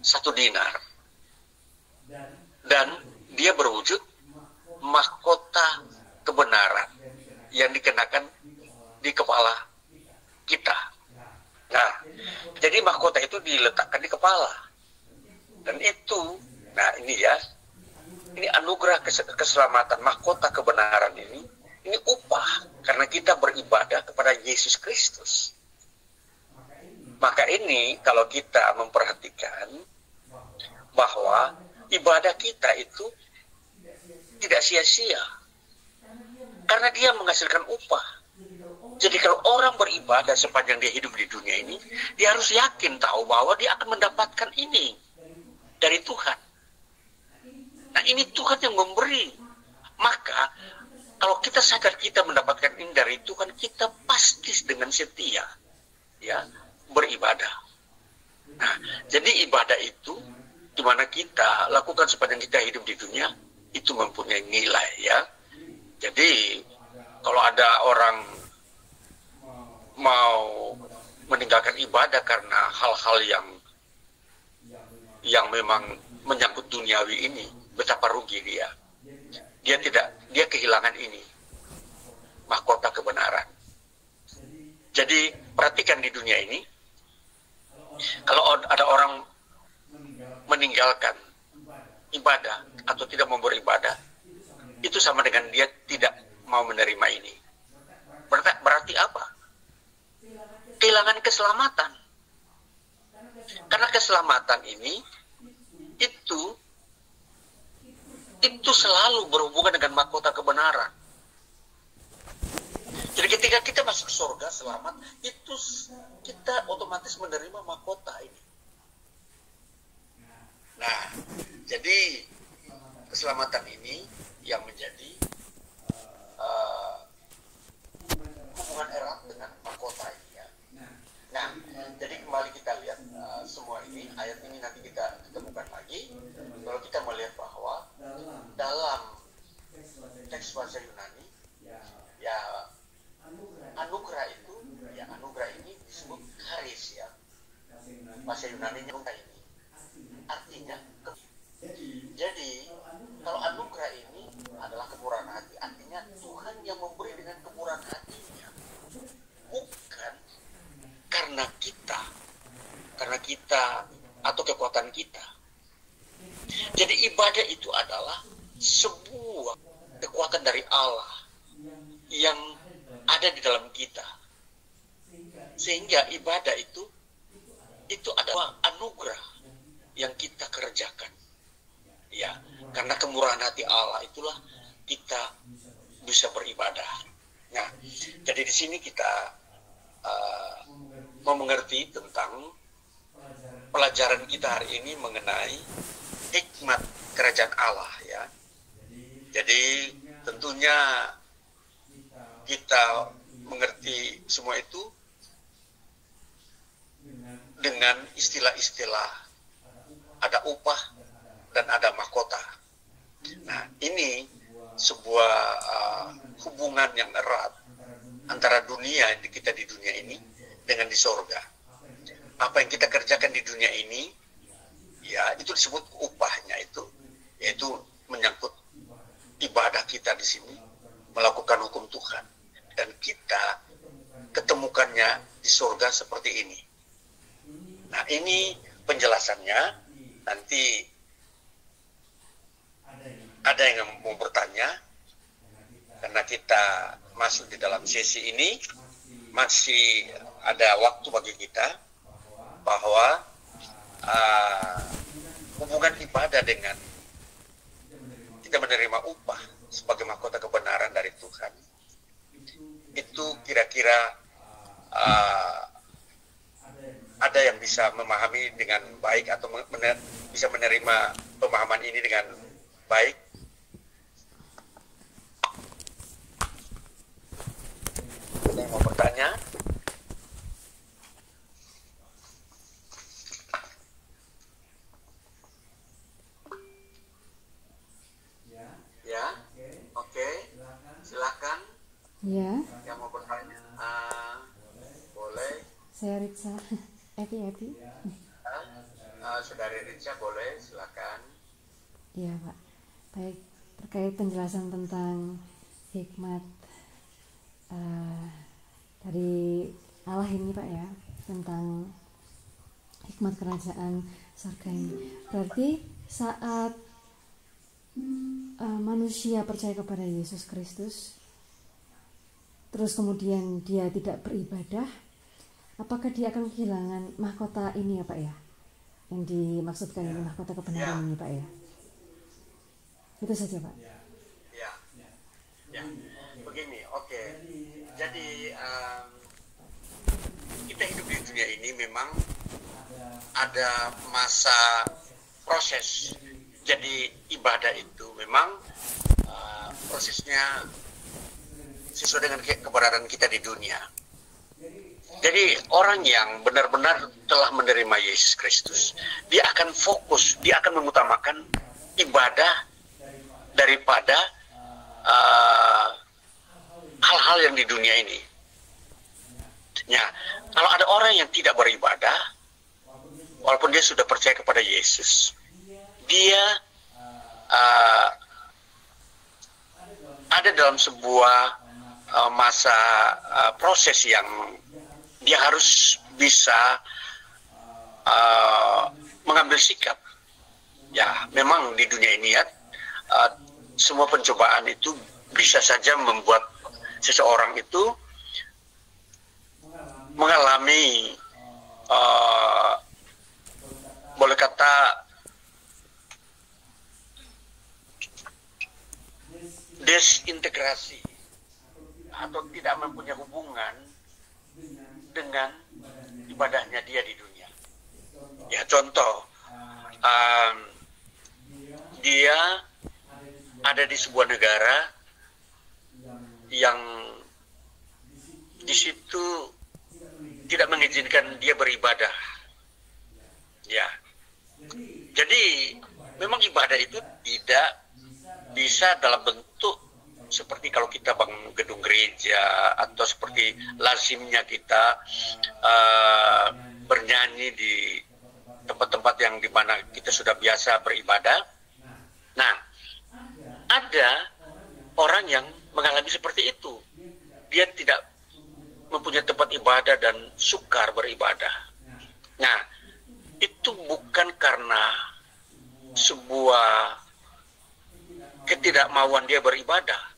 1 dinar. Dan dia berwujud mahkota kebenaran yang dikenakan di kepala kita. Nah, jadi mahkota itu diletakkan di kepala. Dan itu, nah ini ya, ini anugerah keselamatan, mahkota kebenaran ini upah karena kita beribadah kepada Yesus Kristus. Maka ini kalau kita memperhatikan bahwa ibadah kita itu tidak sia-sia karena dia menghasilkan upah. Jadi kalau orang beribadah sepanjang dia hidup di dunia ini, dia harus yakin tahu bahwa dia akan mendapatkan ini dari Tuhan. Nah, ini Tuhan yang memberi. Maka kalau kita sadar kita mendapatkan ini dari Tuhan, kita pasti dengan setia ya beribadah. Nah, jadi ibadah itu di mana kita lakukan sepanjang kita hidup di dunia itu mempunyai nilai ya. Jadi kalau ada orang mau meninggalkan ibadah karena hal-hal yang memang menyangkut duniawi ini, betapa rugi dia. Dia kehilangan ini, mahkota kebenaran. Jadi perhatikan di dunia ini, kalau ada orang meninggalkan ibadah atau tidak mau beribadah, itu sama dengan dia tidak mau menerima ini. Berarti apa? Kehilangan keselamatan. Karena keselamatan ini itu selalu berhubungan dengan mahkota kebenaran. Jadi ketika kita masuk surga selamat, itu kita otomatis menerima mahkota ini. Nah, jadi keselamatan ini yang menjadi hubungan erat dengan mahkota ini ya. Nah, jadi kembali kita lihat semua ini, ayat ini nanti kita temukan lagi. Kalau kita melihat bahwa dalam teks bahasa Yunani, ya anugerah itu, ya anugerah ini disebut charis ya. Bahasa Yunani nya ini. Artinya, jadi kalau anugerah ini adalah kemurahan hati, artinya Tuhan yang memberi dengan kemurahan hatinya, bukan karena kita atau kekuatan kita. Jadi ibadah itu adalah sebuah kekuatan dari Allah yang ada di dalam kita, sehingga ibadah itu adalah anugerah yang kita kerjakan. Ya, karena kemurahan hati Allah itulah kita bisa beribadah. Nah, jadi di sini kita mau mengerti tentang pelajaran kita hari ini mengenai hikmat kerajaan Allah ya. Jadi tentunya kita mengerti semua itu dengan istilah-istilah ada upah dan ada mahkota. Nah, ini sebuah hubungan yang erat antara dunia kita di dunia ini dengan di sorga. Apa yang kita kerjakan di dunia ini, ya itu disebut upahnya itu, yaitu menyangkut ibadah kita di sini, melakukan hukum Tuhan, dan kita ketemukannya di sorga seperti ini. Nah, ini penjelasannya. Nanti ada yang mau bertanya, karena kita masuk di dalam sesi ini, masih ada waktu bagi kita, bahwa hubungan ibadah dengan kita menerima upah sebagai mahkota kebenaran dari Tuhan, itu kira-kira ada yang bisa memahami dengan baik atau bisa menerima pemahaman ini dengan baik. Ada yang mau bertanya? Ya, oke. Silakan. Ya. Yang mau bertanya, boleh. Saya Ritsa. Epi. Saudari Ritsa, boleh, silakan. Iya, Pak. Baik, terkait penjelasan tentang hikmat dari Allah ini, Pak, ya, tentang hikmat kerajaan surga ini. Berarti saat manusia percaya kepada Yesus Kristus, terus kemudian dia tidak beribadah, apakah dia akan kehilangan mahkota ini, ya Pak, ya? Yang dimaksudkan ini mahkota kebenaran ini, Pak, ya? Itu saja, Pak. Ya. Begini, oke. Jadi kita hidup di dunia ini memang ada masa proses. Jadi ibadah itu memang prosesnya sesuai dengan keberadaan kita di dunia. Jadi orang yang benar-benar telah menerima Yesus Kristus, dia akan fokus, dia akan mengutamakan ibadah daripada hal-hal yang di dunia ini. Ya, kalau ada orang yang tidak beribadah, walaupun dia sudah percaya kepada Yesus, dia ada dalam sebuah masa proses yang dia harus bisa mengambil sikap. Ya, memang di dunia ini ya, semua pencobaan itu bisa saja membuat seseorang itu mengalami boleh kata desintegrasi atau tidak mempunyai hubungan dengan ibadahnya dia di dunia. Ya, contoh, dia ada di sebuah negara yang di situ tidak mengizinkan dia beribadah. Ya, jadi memang ibadah itu tidak bisa dalam bentuk seperti kalau kita bangun gedung gereja atau seperti lazimnya kita bernyanyi di tempat-tempat yang dimana kita sudah biasa beribadah. Nah, ada orang yang mengalami seperti itu. Dia tidak mempunyai tempat ibadah dan sukar beribadah. Nah, itu bukan karena sebuah ketidakmauan dia beribadah.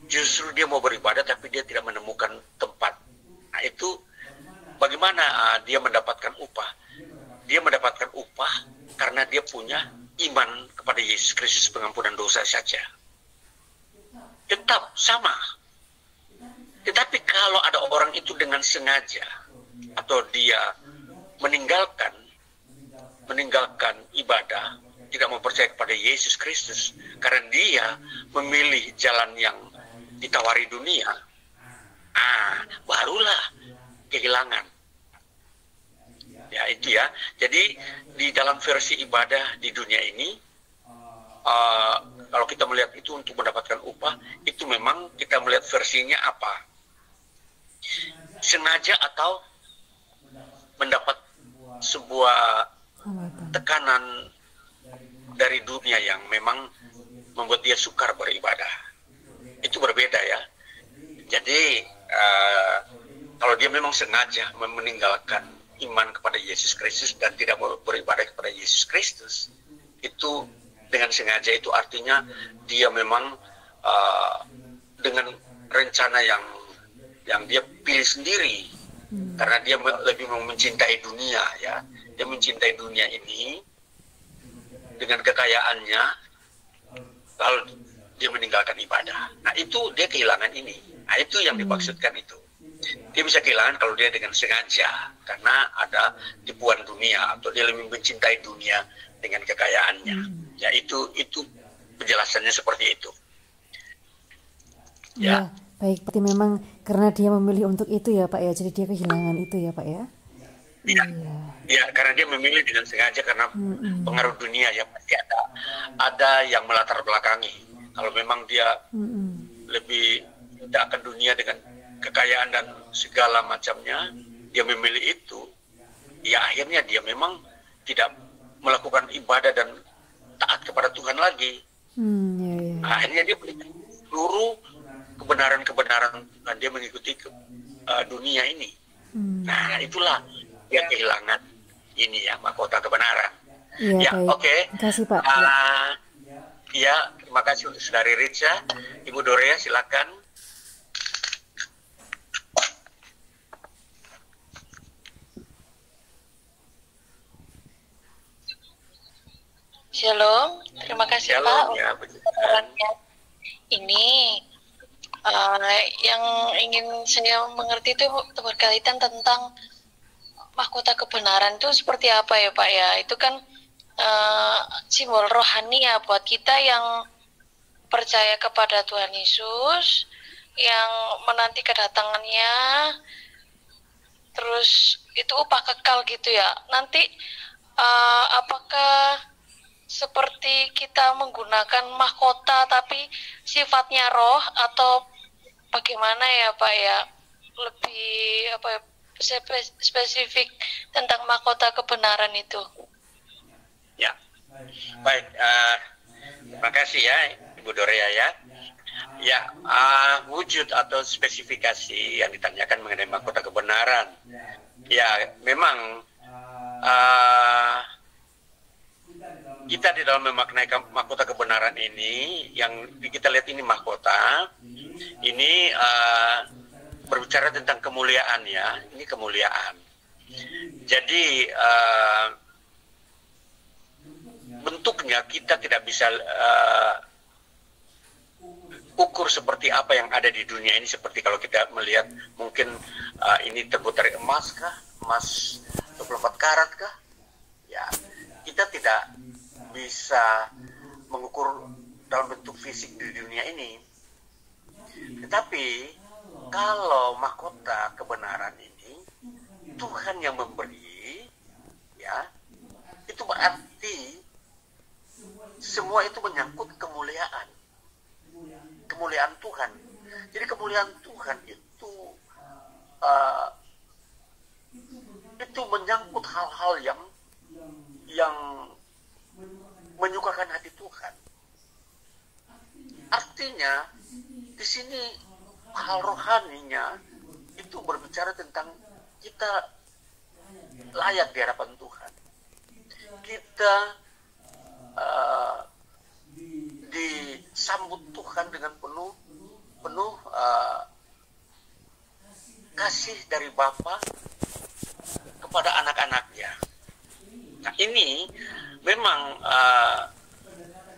Justru dia mau beribadah tapi dia tidak menemukan tempat. Nah, itu bagaimana dia mendapatkan upah? Dia mendapatkan upah karena dia punya iman kepada Yesus Kristus pengampunan dosa saja. Tetap sama. Tetapi kalau ada orang itu dengan sengaja atau dia meninggalkan ibadah, tidak mempercayai kepada Yesus Kristus karena dia memilih jalan yang ditawari dunia, barulah kehilangan. Ya itu ya. Jadi di dalam versi ibadah di dunia ini, kalau kita melihat itu untuk mendapatkan upah, itu memang kita melihat versinya apa? Sengaja atau mendapat sebuah tekanan dari dunia yang memang membuat dia sukar beribadah. Itu berbeda ya. Jadi kalau dia memang sengaja meninggalkan iman kepada Yesus Kristus dan tidak beribadah kepada Yesus Kristus, itu dengan sengaja, itu artinya dia memang dengan rencana yang dia pilih sendiri, karena dia lebih mencintai dunia ya. Dia mencintai dunia ini dengan kekayaannya, lalu dia meninggalkan ibadah. Nah itu dia kehilangan ini. Nah itu yang dimaksudkan itu. Dia bisa kehilangan kalau dia dengan sengaja, karena ada tipuan dunia, atau dia lebih mencintai dunia dengan kekayaannya. Ya itu penjelasannya seperti itu. Ya, baik. Berarti memang karena dia memilih untuk itu ya Pak ya, jadi dia kehilangan itu ya Pak ya. Iya. Ya, karena dia memilih dengan sengaja karena pengaruh dunia ya, pasti ada yang melatar belakangi. Kalau memang dia lebih tidak akan dunia dengan kekayaan dan segala macamnya, dia memilih itu, ya akhirnya dia memang tidak melakukan ibadah dan taat kepada Tuhan lagi. Akhirnya dia berikan seluruh kebenaran-kebenaran dan dia mengikuti dunia ini. Nah itulah dia kehilangan ini ya, mahkota kebenaran. Ya, oke. Terima kasih Pak. Ya, terima kasih untuk Saudari Richa. Ibu Dorea silakan. Shalom, terima kasih Shalom, Pak. ya, ini yang ingin saya mengerti itu berkaitan tentang mahkota kebenaran itu seperti apa ya Pak ya? Itu kan simbol rohani ya buat kita yang percaya kepada Tuhan Yesus, yang menanti kedatangannya, terus itu upah kekal gitu ya. Nanti apakah seperti kita menggunakan mahkota tapi sifatnya roh, atau bagaimana ya Pak ya, lebih spesifik tentang mahkota kebenaran itu? Ya, baik, terima kasih ya Ibu Dorea ya. Ya, wujud atau spesifikasi yang ditanyakan mengenai mahkota kebenaran. Ya, memang kita di dalam memaknai mahkota kebenaran ini, yang kita lihat ini mahkota, ini berbicara tentang kemuliaan ya, ini kemuliaan. Jadi bentuknya kita tidak bisa ukur seperti apa yang ada di dunia ini, seperti kalau kita melihat mungkin ini terbuat dari emas kah, emas 24 karat kah, ya kita tidak bisa mengukur dalam bentuk fisik di dunia ini. Tetapi kalau mahkota kebenaran ini Tuhan yang memberi, ya itu berarti semua itu menyangkut kemuliaan Tuhan. Jadi kemuliaan Tuhan itu menyangkut hal-hal yang menyukakan hati Tuhan. Artinya di sini hal rohaninya itu berbicara tentang kita layak di hadapan Tuhan. Kita disambut Tuhan dengan penuh kasih dari Bapa kepada anak-anaknya. Nah ini memang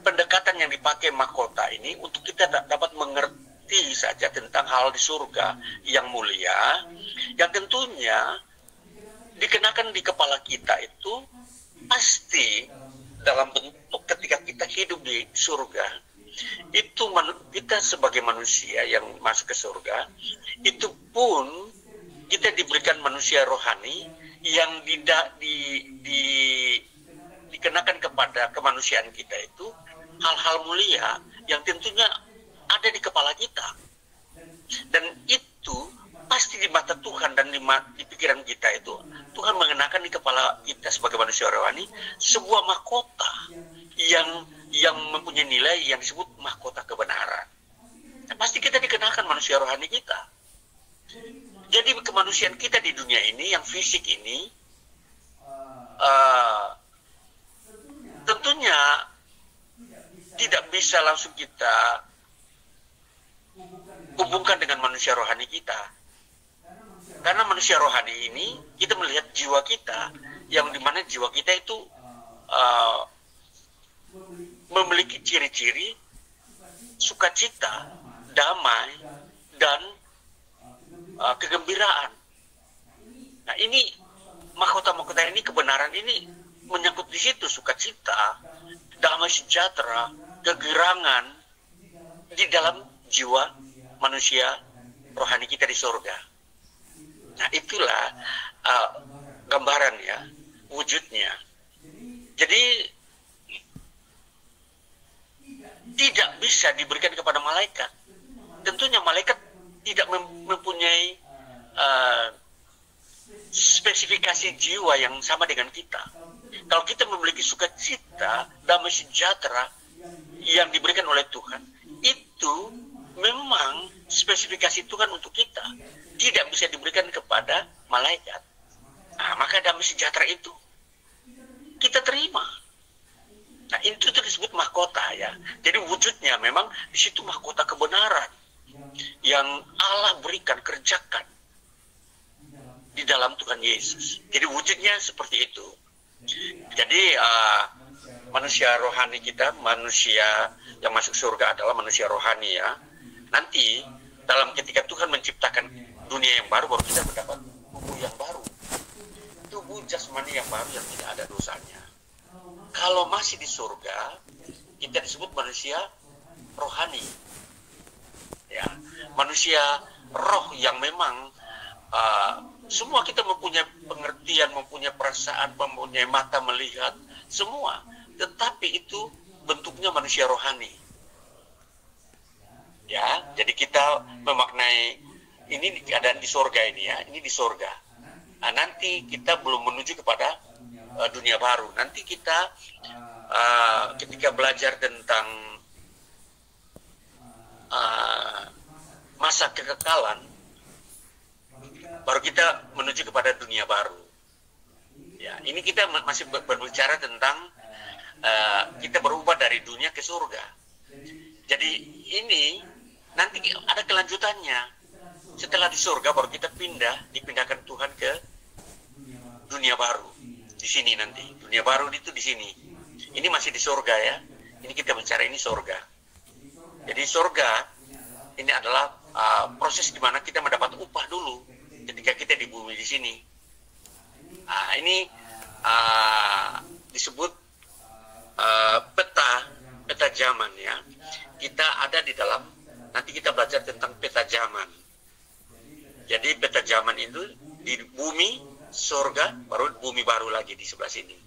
pendekatan yang dipakai mahkota ini untuk kita dapat mengerti saja tentang hal di surga yang mulia, yang tentunya dikenakan di kepala kita itu pasti dalam bentuk ketika kita hidup di surga. Itu kita sebagai manusia yang masuk ke surga, itu pun kita diberikan manusia rohani yang dikenakan kepada kemanusiaan kita itu hal-hal mulia yang tentunya ada di kepala kita, dan itu pasti di mata Tuhan dan di pikiran kita itu Tuhan mengenakan di kepala kita sebagai manusia rohani sebuah mahkota yang mempunyai nilai yang disebut mahkota kebenaran. Nah, pasti kita dikenakan manusia rohani kita. Jadi kemanusiaan kita di dunia ini yang fisik ini tentunya tidak bisa langsung kita hubungkan dengan manusia rohani kita. Karena manusia rohani ini kita melihat jiwa kita, yang dimana jiwa kita itu memiliki ciri-ciri sukacita, damai, dan kegembiraan. Nah, ini mahkota-mahkota ini, kebenaran ini menyangkut di situ, sukacita, damai sejahtera, kegerangan di dalam jiwa manusia rohani kita di surga. Nah, itulah gambaran ya, wujudnya. Jadi tidak bisa diberikan kepada malaikat. Tentunya malaikat tidak mempunyai spesifikasi jiwa yang sama dengan kita. Kalau kita memiliki sukacita, damai sejahtera yang diberikan oleh Tuhan, itu memang spesifikasi Tuhan untuk kita, tidak bisa diberikan kepada malaikat. Nah, maka damai sejahtera itu kita terima. Nah, itu disebut mahkota ya. Jadi wujudnya memang di situ mahkota kebenaran yang Allah berikan, kerjakan di dalam Tuhan Yesus. Jadi wujudnya seperti itu. Jadi manusia rohani kita, manusia yang masuk surga adalah manusia rohani ya. Nanti dalam ketika Tuhan menciptakan dunia yang baru kita mendapat tubuh yang baru, tubuh jasmani yang baru yang tidak ada dosanya. Kalau masih di surga, kita disebut manusia rohani ya, manusia roh yang memang semua kita mempunyai pengertian, mempunyai perasaan, mempunyai mata melihat semua, tetapi itu bentuknya manusia rohani ya. Jadi kita memaknai ini keadaan di surga ini ya, ini di surga. Nah, nanti kita belum menuju kepada dunia baru. Nanti kita ketika belajar tentang masa kekekalan, baru kita menuju kepada dunia baru. Ya, ini kita masih berbicara tentang kita berubah dari dunia ke surga. Jadi ini nanti ada kelanjutannya. Setelah di surga baru kita dipindahkan Tuhan ke dunia baru. Di sini nanti dunia baru itu di sini. Ini masih di surga ya. Ini kita bicara ini surga. Jadi surga ini adalah proses di mana kita mendapat upah dulu ketika kita di bumi di sini. Ini disebut peta zaman ya. Kita ada di dalam, nanti kita belajar tentang peta zaman. Jadi peta zaman itu di bumi, surga, baru bumi baru lagi di sebelah sini.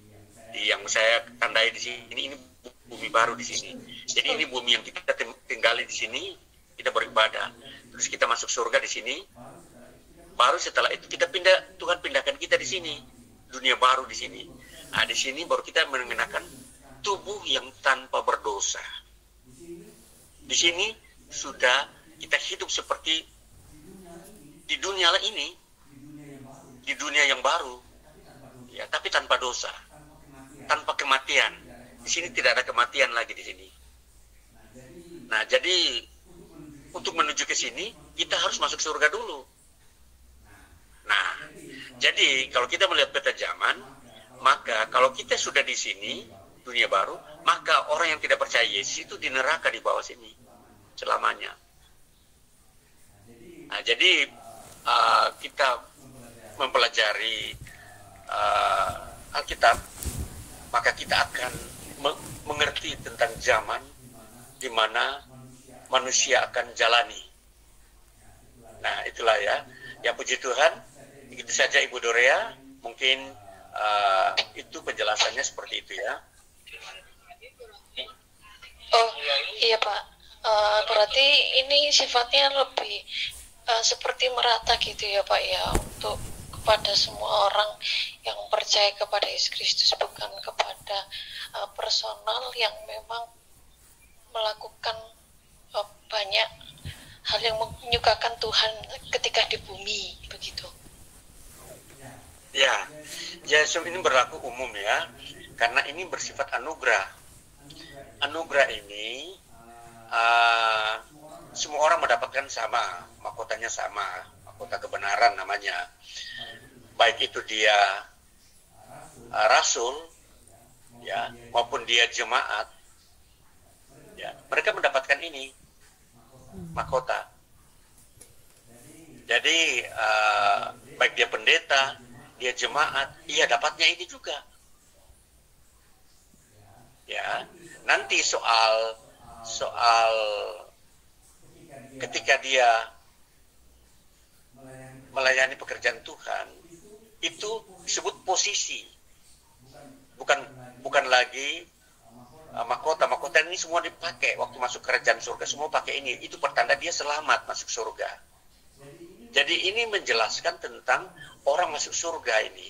Yang saya tandai di sini, ini bumi baru di sini. Jadi ini bumi yang kita tinggali di sini, kita beribadah. Terus kita masuk surga di sini. Baru setelah itu kita Tuhan pindahkan kita di sini, dunia baru di sini. Nah, di sini baru kita mengenakan tubuh yang tanpa berdosa. Di sini sudah kita hidup seperti di dunia ini, di dunia yang baru, ya, tapi tanpa dosa, tanpa kematian. Di sini tidak ada kematian lagi di sini. Nah, jadi untuk menuju ke sini kita harus masuk surga dulu. Nah, jadi kalau kita melihat peta zaman, maka kalau kita sudah di sini dunia baru, maka orang yang tidak percaya Yesus itu di neraka di bawah sini selamanya. Nah, jadi kita mempelajari Alkitab, maka kita akan mengerti tentang zaman di mana manusia akan jalani. Nah, itulah ya. Ya, puji Tuhan. Begitu saja Ibu Dorea. Mungkin itu penjelasannya seperti itu ya. Oh iya Pak, berarti ini sifatnya lebih seperti merata gitu ya Pak ya, untuk kepada semua orang yang percaya kepada Yesus Kristus, bukan kepada personal yang memang melakukan banyak hal yang menyukakan Tuhan ketika di bumi begitu. Ya, Yesus ini berlaku umum ya, karena ini bersifat anugerah. Anugerah ini semua orang mendapatkan sama, mahkotanya sama, mahkota kebenaran namanya. Baik itu dia rasul, ya, maupun dia jemaat, ya, mereka mendapatkan ini mahkota. Jadi baik dia pendeta, dia jemaat, ia dapatnya ini juga. Ya, nanti soal ketika dia melayani pekerjaan Tuhan, itu disebut posisi, bukan lagi mahkota. Mahkota ini semua dipakai waktu masuk kerajaan surga, semua pakai ini. Itu pertanda dia selamat masuk surga. Jadi ini menjelaskan tentang orang masuk surga ini.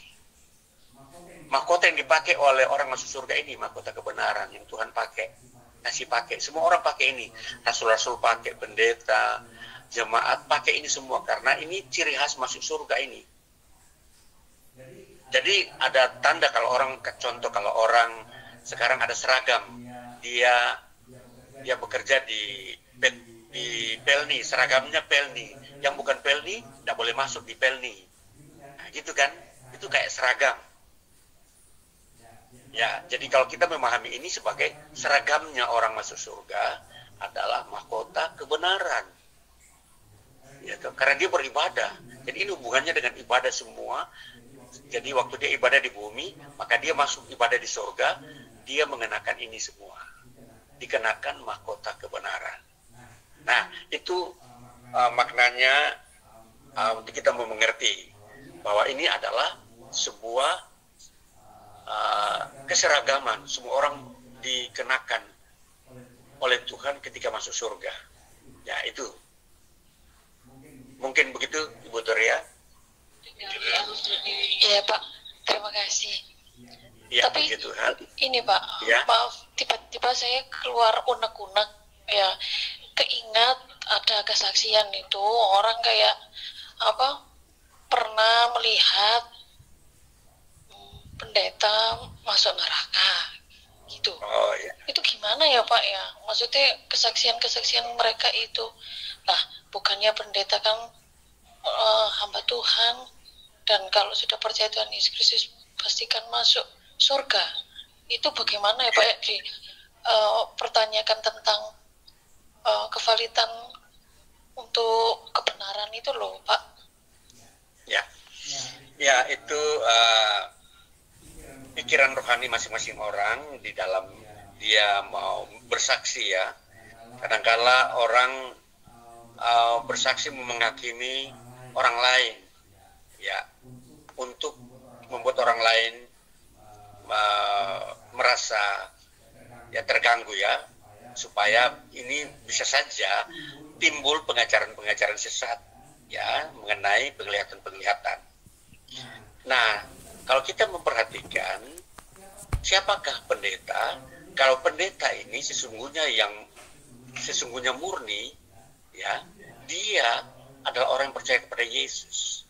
Mahkota yang dipakai oleh orang masuk surga ini, mahkota kebenaran yang Tuhan kasih pakai. Semua orang pakai ini. Rasul-rasul pakai, pendeta, jemaat pakai ini semua, karena ini ciri khas masuk surga ini. Jadi ada tanda kalau orang sekarang ada seragam, dia bekerja di Pelni, seragamnya Pelni. Yang bukan Pelni tidak boleh masuk di Pelni. Nah, gitu kan? Itu kayak seragam. Ya, jadi kalau kita memahami ini sebagai seragamnya orang masuk surga adalah mahkota kebenaran. Ya, karena dia beribadah. Jadi ini hubungannya dengan ibadah semua. Jadi waktu dia ibadah di bumi, maka dia masuk ibadah di surga, dia mengenakan ini semua. Dikenakan mahkota kebenaran. Nah, itu maknanya untuk kita mengerti bahwa ini adalah sebuah keseragaman. Semua orang dikenakan oleh Tuhan ketika masuk surga. Ya, itu. Mungkin begitu, Ibu Toria. Iya Pak, terima kasih. Ya, tapi begitu. Ini Pak, ya? Maaf, tiba-tiba saya keluar unek-unek ya, keingat ada kesaksian itu orang kayak pernah melihat pendeta masuk neraka gitu. Oh, iya. Itu gimana ya Pak ya? Maksudnya kesaksian mereka itu, nah bukannya pendeta kan hamba Tuhan, dan kalau sudah percaya Tuhan Yesus Kristus pastikan masuk surga. Itu bagaimana ya Pak ya, pertanyakan tentang kevalitan untuk kebenaran itu loh Pak. Ya itu pikiran rohani masing-masing orang di dalam dia mau bersaksi ya. Kadangkala orang bersaksi menghakimi orang lain ya, untuk membuat orang lain merasa ya terganggu ya, supaya ini bisa saja timbul pengajaran-pengajaran sesat ya mengenai penglihatan-penglihatan. Nah, kalau kita memperhatikan siapakah pendeta, kalau pendeta ini sesungguhnya murni ya, dia adalah orang yang percaya kepada Yesus.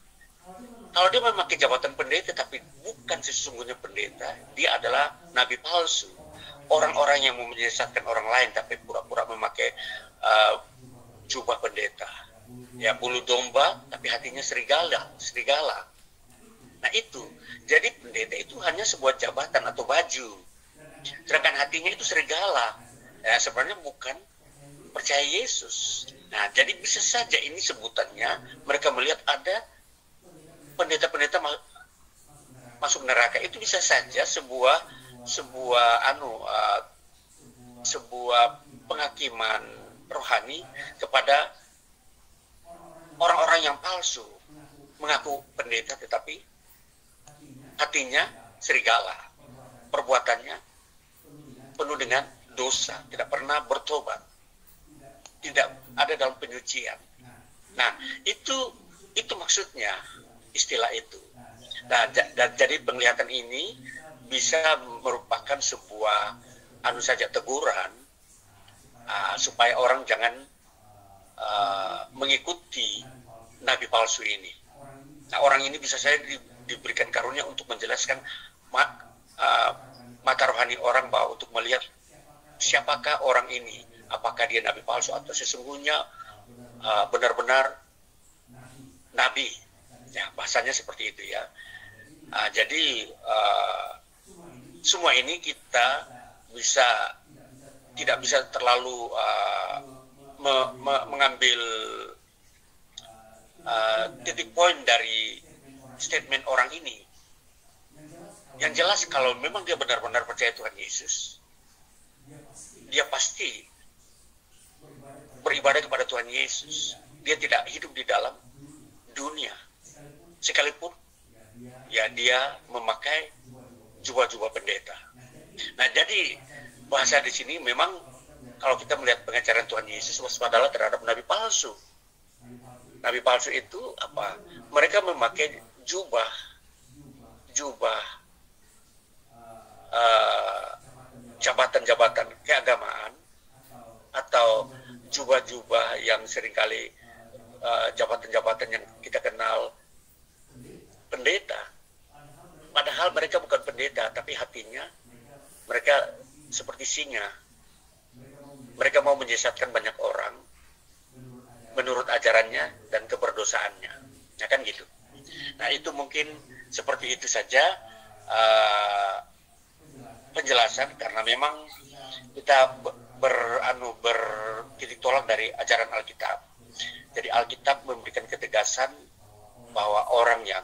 Kalau dia memakai jabatan pendeta tapi bukan sesungguhnya pendeta, dia adalah nabi palsu. Orang-orang yang menyesatkan orang lain tapi pura-pura memakai jubah pendeta. Ya, bulu domba tapi hatinya serigala. Nah itu, jadi pendeta itu hanya sebuah jabatan atau baju. Sedangkan hatinya itu serigala. Ya, sebenarnya bukan percaya Yesus. Nah, jadi bisa saja ini sebutannya mereka melihat ada pendeta-pendeta masuk neraka. Itu bisa saja sebuah penghakiman rohani kepada orang-orang yang palsu, mengaku pendeta tetapi hatinya serigala, perbuatannya penuh dengan dosa, tidak pernah bertobat, tidak ada dalam penyucian. Nah, itu maksudnya istilah itu. Nah, jadi penglihatan ini bisa merupakan sebuah teguran supaya orang jangan mengikuti nabi palsu ini. Nah, orang ini bisa saja diberikan karunia untuk menjelaskan mata rohani orang, bahwa untuk melihat siapakah orang ini, apakah dia nabi palsu atau sesungguhnya benar-benar nabi. Ya, bahasanya seperti itu ya. Jadi semua ini kita tidak bisa terlalu mengambil titik poin dari statement orang ini. Yang jelas kalau memang dia benar-benar percaya Tuhan Yesus, dia pasti beribadah kepada Tuhan Yesus. Dia tidak hidup di dalam dunia, sekalipun ya dia memakai jubah-jubah pendeta. Nah, jadi bahasa di sini memang kalau kita melihat pengajaran Tuhan Yesus, waspadalah terhadap nabi palsu. Nabi palsu itu apa? Mereka memakai jubah jabatan-jabatan keagamaan, atau jubah-jubah yang seringkali jabatan-jabatan yang kita kenal pendeta. Padahal mereka bukan pendeta, tapi hatinya mereka seperti singa. Mereka mau menyesatkan banyak orang menurut ajarannya dan keberdosaannya. Ya kan gitu. Nah, itu mungkin seperti itu saja penjelasan, karena memang kita bertitik tolak dari ajaran Alkitab. Jadi Alkitab memberikan ketegasan bahwa orang yang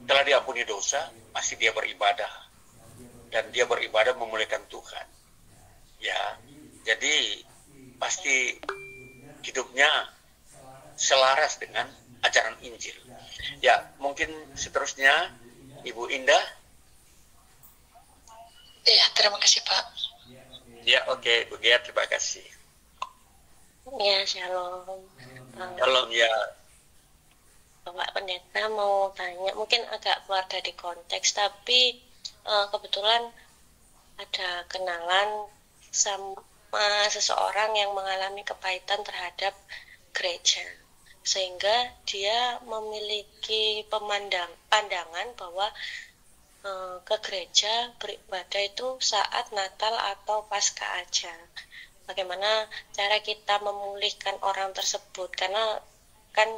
telah diampuni dosa, pasti dia beribadah, dan dia beribadah memuliakan Tuhan. Ya, jadi pasti hidupnya selaras dengan ajaran Injil. Ya, mungkin seterusnya Ibu Indah. Ya, terima kasih Pak. Ya, oke, Bu Gia, terima kasih. Ya, shalom. Shalom ya. Bapak Pendeta mau tanya, mungkin agak keluar dari konteks, tapi kebetulan ada kenalan sama seseorang yang mengalami kepahitan terhadap gereja, sehingga dia memiliki pandangan bahwa ke gereja beribadah itu saat Natal atau Paskah aja. Bagaimana cara kita memulihkan orang tersebut, karena kan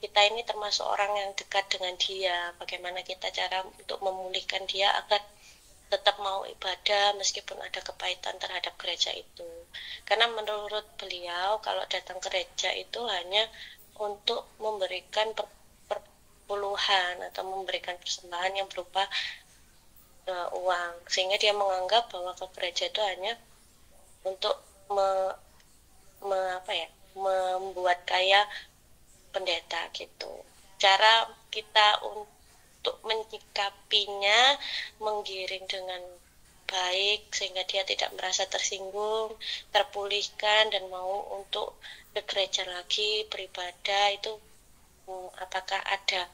kita ini termasuk orang yang dekat dengan dia. Bagaimana kita cara untuk memulihkan dia agar tetap mau ibadah meskipun ada kepahitan terhadap gereja itu. Karena menurut beliau kalau datang ke gereja itu hanya untuk memberikan perpuluhan atau memberikan persembahan yang berupa uang, sehingga dia menganggap bahwa ke gereja itu hanya untuk membuat kaya pendeta gitu. Cara kita untuk menyikapinya, menggiring dengan baik sehingga dia tidak merasa tersinggung, terpulihkan dan mau untuk ke gereja lagi beribadah, itu apakah ada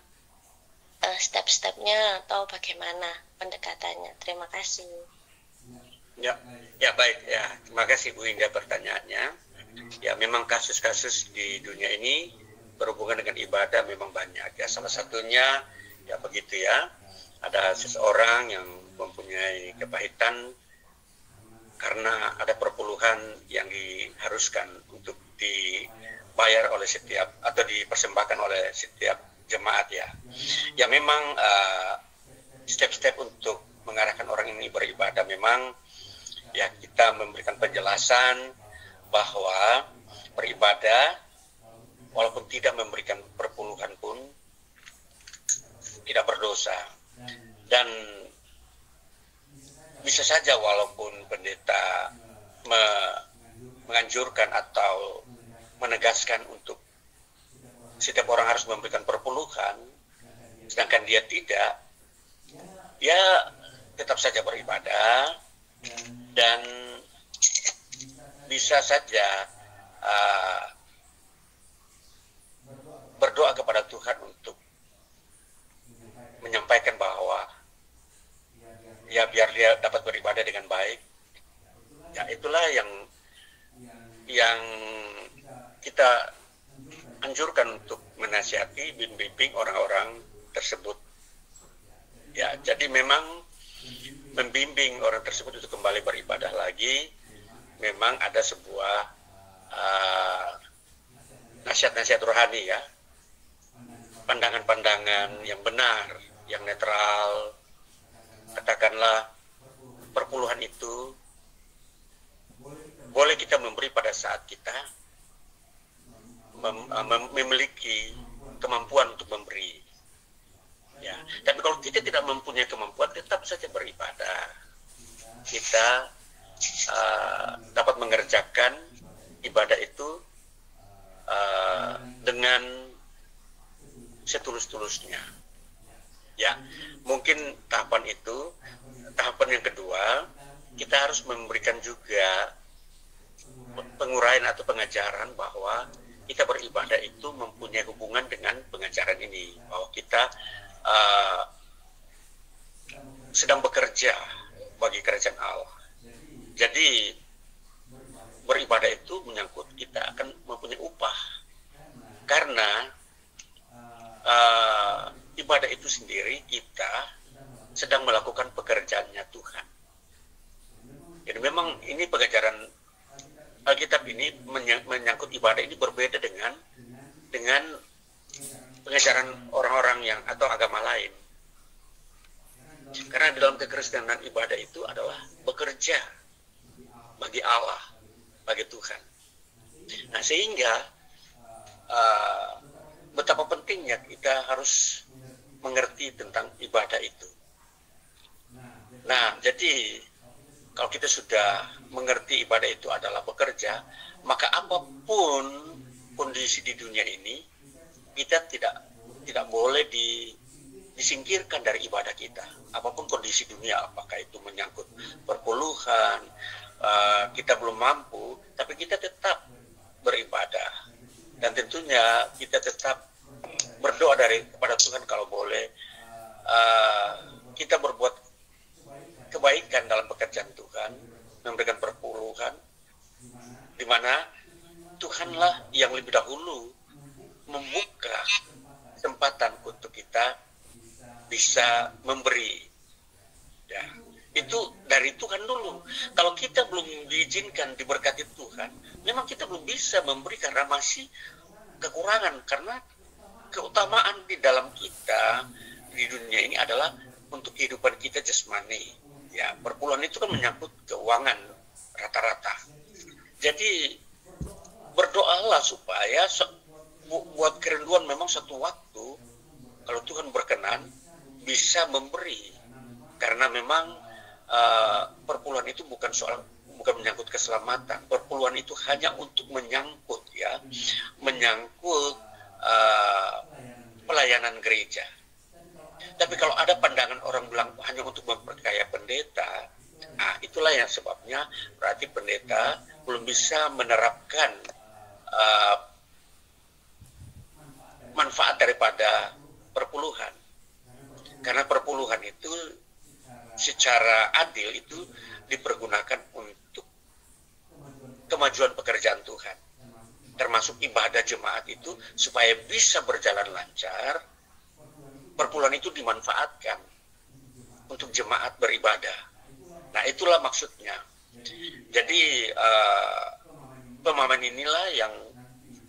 step-stepnya atau bagaimana pendekatannya? Terima kasih. Ya baik ya. Terima kasih Bu Indah pertanyaannya. Ya, memang kasus-kasus di dunia ini berhubungan dengan ibadah memang banyak ya. Salah satunya ya begitu ya, ada seseorang yang mempunyai kepahitan karena ada perpuluhan yang diharuskan untuk dibayar oleh setiap atau dipersembahkan oleh setiap jemaat ya. Ya memang step-step untuk mengarahkan orang ini beribadah, memang ya kita memberikan penjelasan bahwa beribadah walaupun tidak memberikan perpuluhan pun tidak berdosa. Dan bisa saja walaupun pendeta menganjurkan atau menegaskan untuk setiap orang harus memberikan perpuluhan, sedangkan dia tidak, ya tetap saja beribadah dan bisa saja berdoa kepada Tuhan untuk menyampaikan bahwa ya biar dia dapat beribadah dengan baik. Ya itulah yang kita anjurkan untuk menasihati, bimbing orang-orang tersebut. Ya, jadi memang membimbing orang tersebut untuk kembali beribadah lagi, memang ada sebuah nasihat-nasihat rohani ya, pandangan-pandangan yang benar, yang netral. Katakanlah perpuluhan itu boleh kita memberi pada saat kita memiliki kemampuan untuk memberi. Ya, tapi kalau kita tidak mempunyai kemampuan, tetap saja beribadah. Kita dapat mengerjakan ibadah itu dengan setulus-tulusnya. Ya, mungkin tahapan itu, tahapan yang kedua, kita harus memberikan juga penguraian atau pengajaran bahwa kita beribadah itu mempunyai hubungan dengan pengajaran ini, bahwa kita sedang bekerja bagi kerajaan Allah. Jadi beribadah itu menyangkut kita akan mempunyai upah, karena ibadah itu sendiri kita sedang melakukan pekerjaannya Tuhan. Jadi memang ini pengajaran Alkitab ini menyangkut ibadah ini berbeda dengan pengajaran orang-orang yang atau agama lain. Karena di dalam kekristenan ibadah itu adalah bekerja bagi Allah, bagi Tuhan. Nah, sehingga betapa pentingnya kita harus mengerti tentang ibadah itu. Nah, jadi kalau kita sudah mengerti ibadah itu adalah bekerja, maka apapun kondisi di dunia ini, kita tidak boleh disingkirkan dari ibadah kita. Apapun kondisi dunia, apakah itu menyangkut perpuluhan, kita belum mampu, tapi kita tetap beribadah. Dan tentunya kita tetap berdoa kepada Tuhan kalau boleh. Kita berbuat kebaikan dalam pekerjaan Tuhan, memberikan perpuluhan, di mana Tuhanlah yang lebih dahulu membuka kesempatan untuk kita bisa memberi. Ya, itu dari Tuhan dulu. Kalau kita belum diizinkan diberkati Tuhan, memang kita belum bisa memberi karena masih kekurangan, karena keutamaan di dalam kita di dunia ini adalah untuk kehidupan kita jasmani. Ya, perpuluhan itu kan menyangkut keuangan rata-rata. Jadi berdoalah supaya buat kerinduan memang satu waktu kalau Tuhan berkenan bisa memberi, karena memang perpuluhan itu bukan menyangkut keselamatan. Perpuluhan itu hanya untuk menyangkut pelayanan gereja. Tapi kalau ada pandangan orang bilang hanya untuk memperkaya pendeta, nah itulah yang sebabnya berarti pendeta belum bisa menerapkan manfaat daripada perpuluhan. Karena perpuluhan itu secara adil itu dipergunakan untuk kemajuan pekerjaan Tuhan. Termasuk ibadah jemaat itu supaya bisa berjalan lancar. Perpuluhan itu dimanfaatkan untuk jemaat beribadah. Nah, itulah maksudnya. Jadi pemahaman inilah yang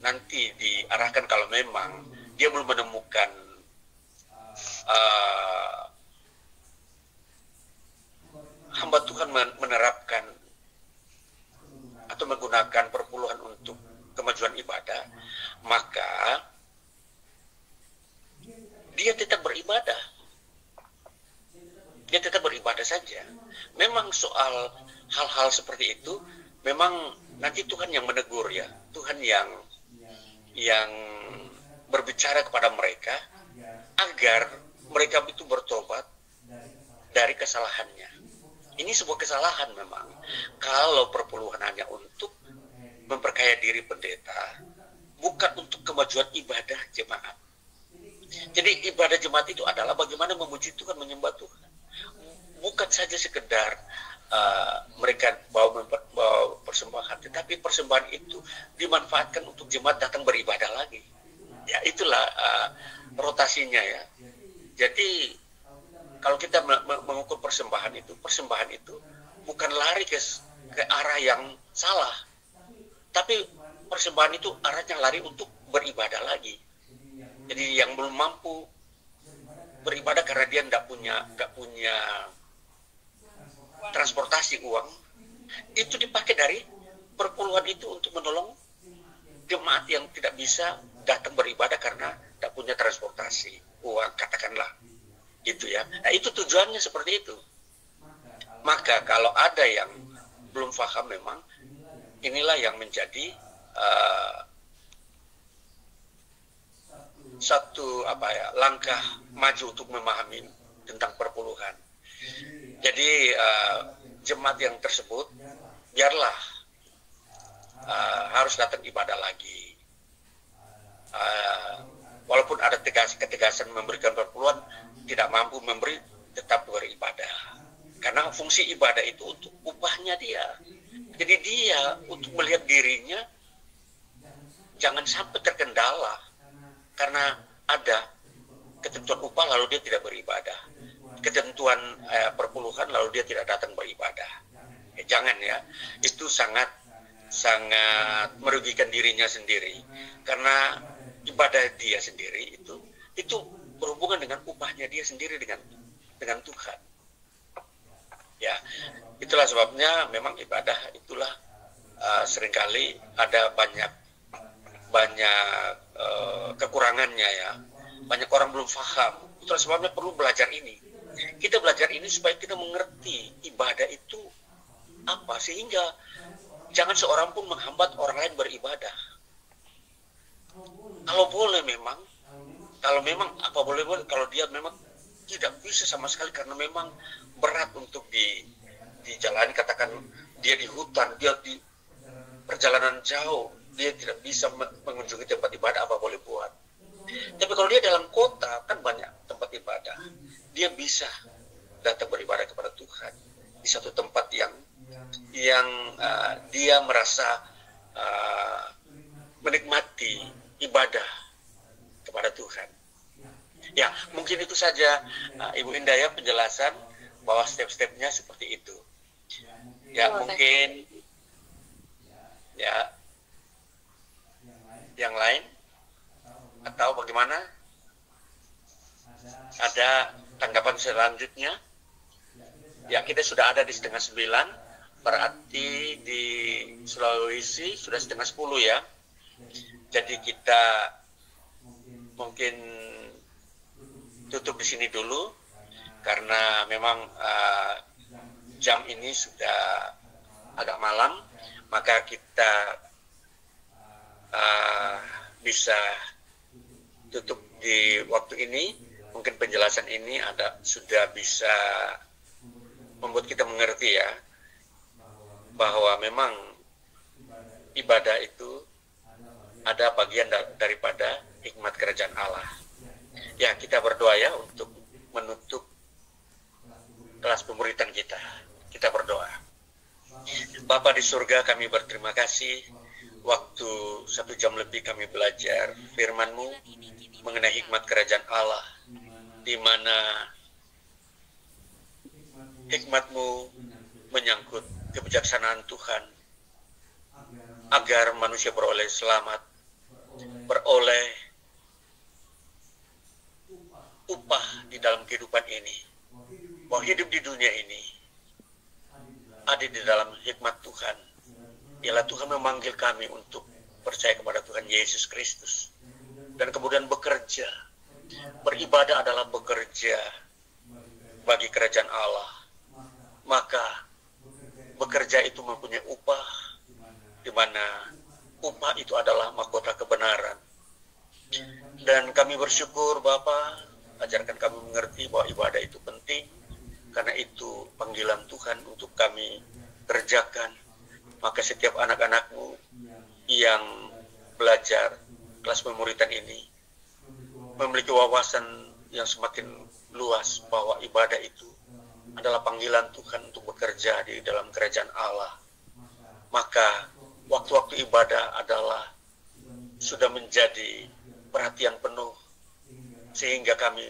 nanti diarahkan kalau memang dia belum menemukan hamba Tuhan menerapkan atau menggunakan perpuluhan untuk kemajuan ibadah, maka dia tetap beribadah. Dia tetap beribadah saja. Memang soal hal-hal seperti itu, memang nanti Tuhan yang menegur ya. Tuhan yang berbicara kepada mereka agar mereka itu bertobat dari kesalahannya. Ini sebuah kesalahan memang. Kalau perpuluhan hanya untuk memperkaya diri pendeta, bukan untuk kemajuan ibadah jemaat. Jadi ibadah jemaat itu adalah bagaimana memuji Tuhan, menyembah Tuhan. Bukan saja sekedar mereka bawa persembahan, tetapi persembahan itu dimanfaatkan untuk jemaat datang beribadah lagi. Ya, itulah rotasinya ya. Jadi kalau kita mengukur persembahan itu bukan lari ke arah yang salah, tapi persembahan itu arahnya lari untuk beribadah lagi. Jadi yang belum mampu beribadah karena dia nggak punya transportasi uang, itu dipakai dari perpuluhan itu untuk menolong jemaat yang tidak bisa datang beribadah karena tidak punya transportasi uang, katakanlah gitu ya. Nah, itu tujuannya seperti itu. Maka kalau ada yang belum paham, memang inilah yang menjadi satu langkah maju untuk memahami tentang perpuluhan. Jadi jemaat yang tersebut biarlah harus datang ibadah lagi. Walaupun ada ketegasan memberikan perpuluhan, tidak mampu memberi, tetap beribadah. Karena fungsi ibadah itu untuk upahnya dia. Jadi dia untuk melihat dirinya jangan sampai terkendala karena ada ketentuan upah lalu dia tidak beribadah, ketentuan perpuluhan lalu dia tidak datang beribadah. Jangan ya, itu sangat merugikan dirinya sendiri, karena ibadah dia sendiri itu berhubungan dengan upahnya dia sendiri dengan Tuhan. Ya, itulah sebabnya memang ibadah itulah seringkali ada banyak kekurangannya ya. Banyak orang belum paham. Itulah sebabnya perlu belajar ini. Kita belajar ini supaya kita mengerti ibadah itu apa, sehingga jangan seorang pun menghambat orang lain beribadah. Kalau memang apa boleh, kalau dia memang tidak bisa sama sekali karena memang berat untuk dijalani, katakan dia di hutan, dia di perjalanan jauh, dia tidak bisa mengunjungi tempat ibadah, apa boleh buat. Tapi kalau dia dalam kota, kan banyak tempat ibadah, dia bisa datang beribadah kepada Tuhan di satu tempat yang dia merasa menikmati ibadah kepada Tuhan. Ya, mungkin itu saja Ibu Indah ya, penjelasan bahwa step-stepnya seperti itu. Ya, mungkin ya yang lain atau bagaimana? Ada tanggapan selanjutnya? Ya, kita sudah ada di 8:30, berarti di Sulawesi sudah 9:30 ya. Jadi kita mungkin tutup di sini dulu karena memang jam ini sudah agak malam, maka kita bisa tutup di waktu ini. Mungkin penjelasan ini sudah bisa membuat kita mengerti ya, bahwa memang ibadah itu ada bagian daripada hikmat kerajaan Allah. Ya, kita berdoa ya untuk menutup kelas pemuritan kita. Kita berdoa. Bapa di surga, kami berterima kasih. Waktu 1 jam lebih kami belajar firman-Mu mengenai hikmat kerajaan Allah, di mana hikmat-Mu menyangkut kebijaksanaan Tuhan agar manusia beroleh selamat, beroleh upah di dalam kehidupan ini, bahwa hidup di dunia ini ada di dalam hikmat Tuhan. Ialah Tuhan memanggil kami untuk percaya kepada Tuhan Yesus Kristus dan kemudian bekerja. Beribadah adalah bekerja bagi kerajaan Allah. Maka bekerja itu mempunyai upah, di mana upah itu adalah mahkota kebenaran. Dan kami bersyukur Bapa, ajarkan kami mengerti bahwa ibadah itu penting, karena itu panggilan Tuhan untuk kami kerjakan. Maka setiap anak-anak-Mu yang belajar kelas pemuritan ini memiliki wawasan yang semakin luas bahwa ibadah itu adalah panggilan Tuhan untuk bekerja di dalam kerajaan Allah. Maka waktu-waktu ibadah adalah sudah menjadi perhatian penuh, sehingga kami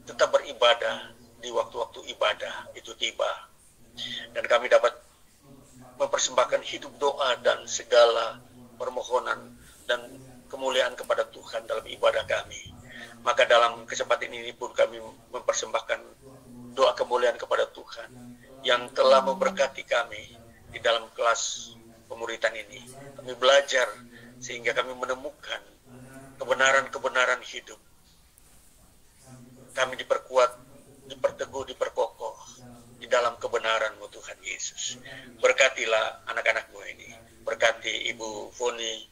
tetap beribadah di waktu-waktu ibadah itu tiba. Dan kami dapat mempersembahkan hidup doa dan segala permohonan dan kemuliaan kepada Tuhan dalam ibadah kami. Maka dalam kesempatan ini pun kami mempersembahkan doa kemuliaan kepada Tuhan yang telah memberkati kami di dalam kelas pemuritan ini. Kami belajar sehingga kami menemukan kebenaran-kebenaran hidup. Kami diperkuat, diperteguh, diperkokoh di dalam kebenaran-Mu Tuhan Yesus. Berkatilah anak-anak-Mu ini. Berkati Ibu Foni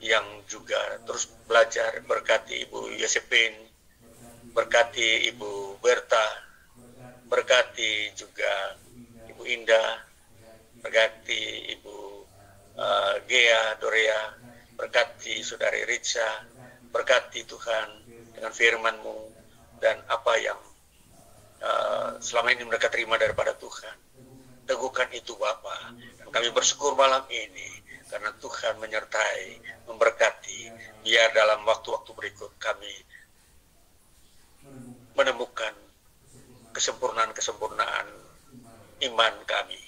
yang juga terus belajar. Berkati Ibu Yosepin. Berkati Ibu Berta. Berkati juga Ibu Indah. Berkati Ibu Gea, Dorea. Berkati Saudari Richa. Berkati Tuhan dengan firman-Mu dan apa yang selama ini mereka terima daripada Tuhan. Teguhkan itu Bapa. Dan kami bersyukur malam ini karena Tuhan menyertai, memberkati. Biar dalam waktu-waktu berikut kami menemukan kesempurnaan-kesempurnaan iman kami.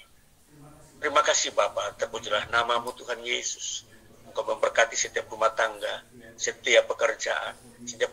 Terima kasih Bapa, terpujilah nama-Mu Tuhan Yesus. Engkau memberkati setiap rumah tangga, setiap pekerjaan, setiap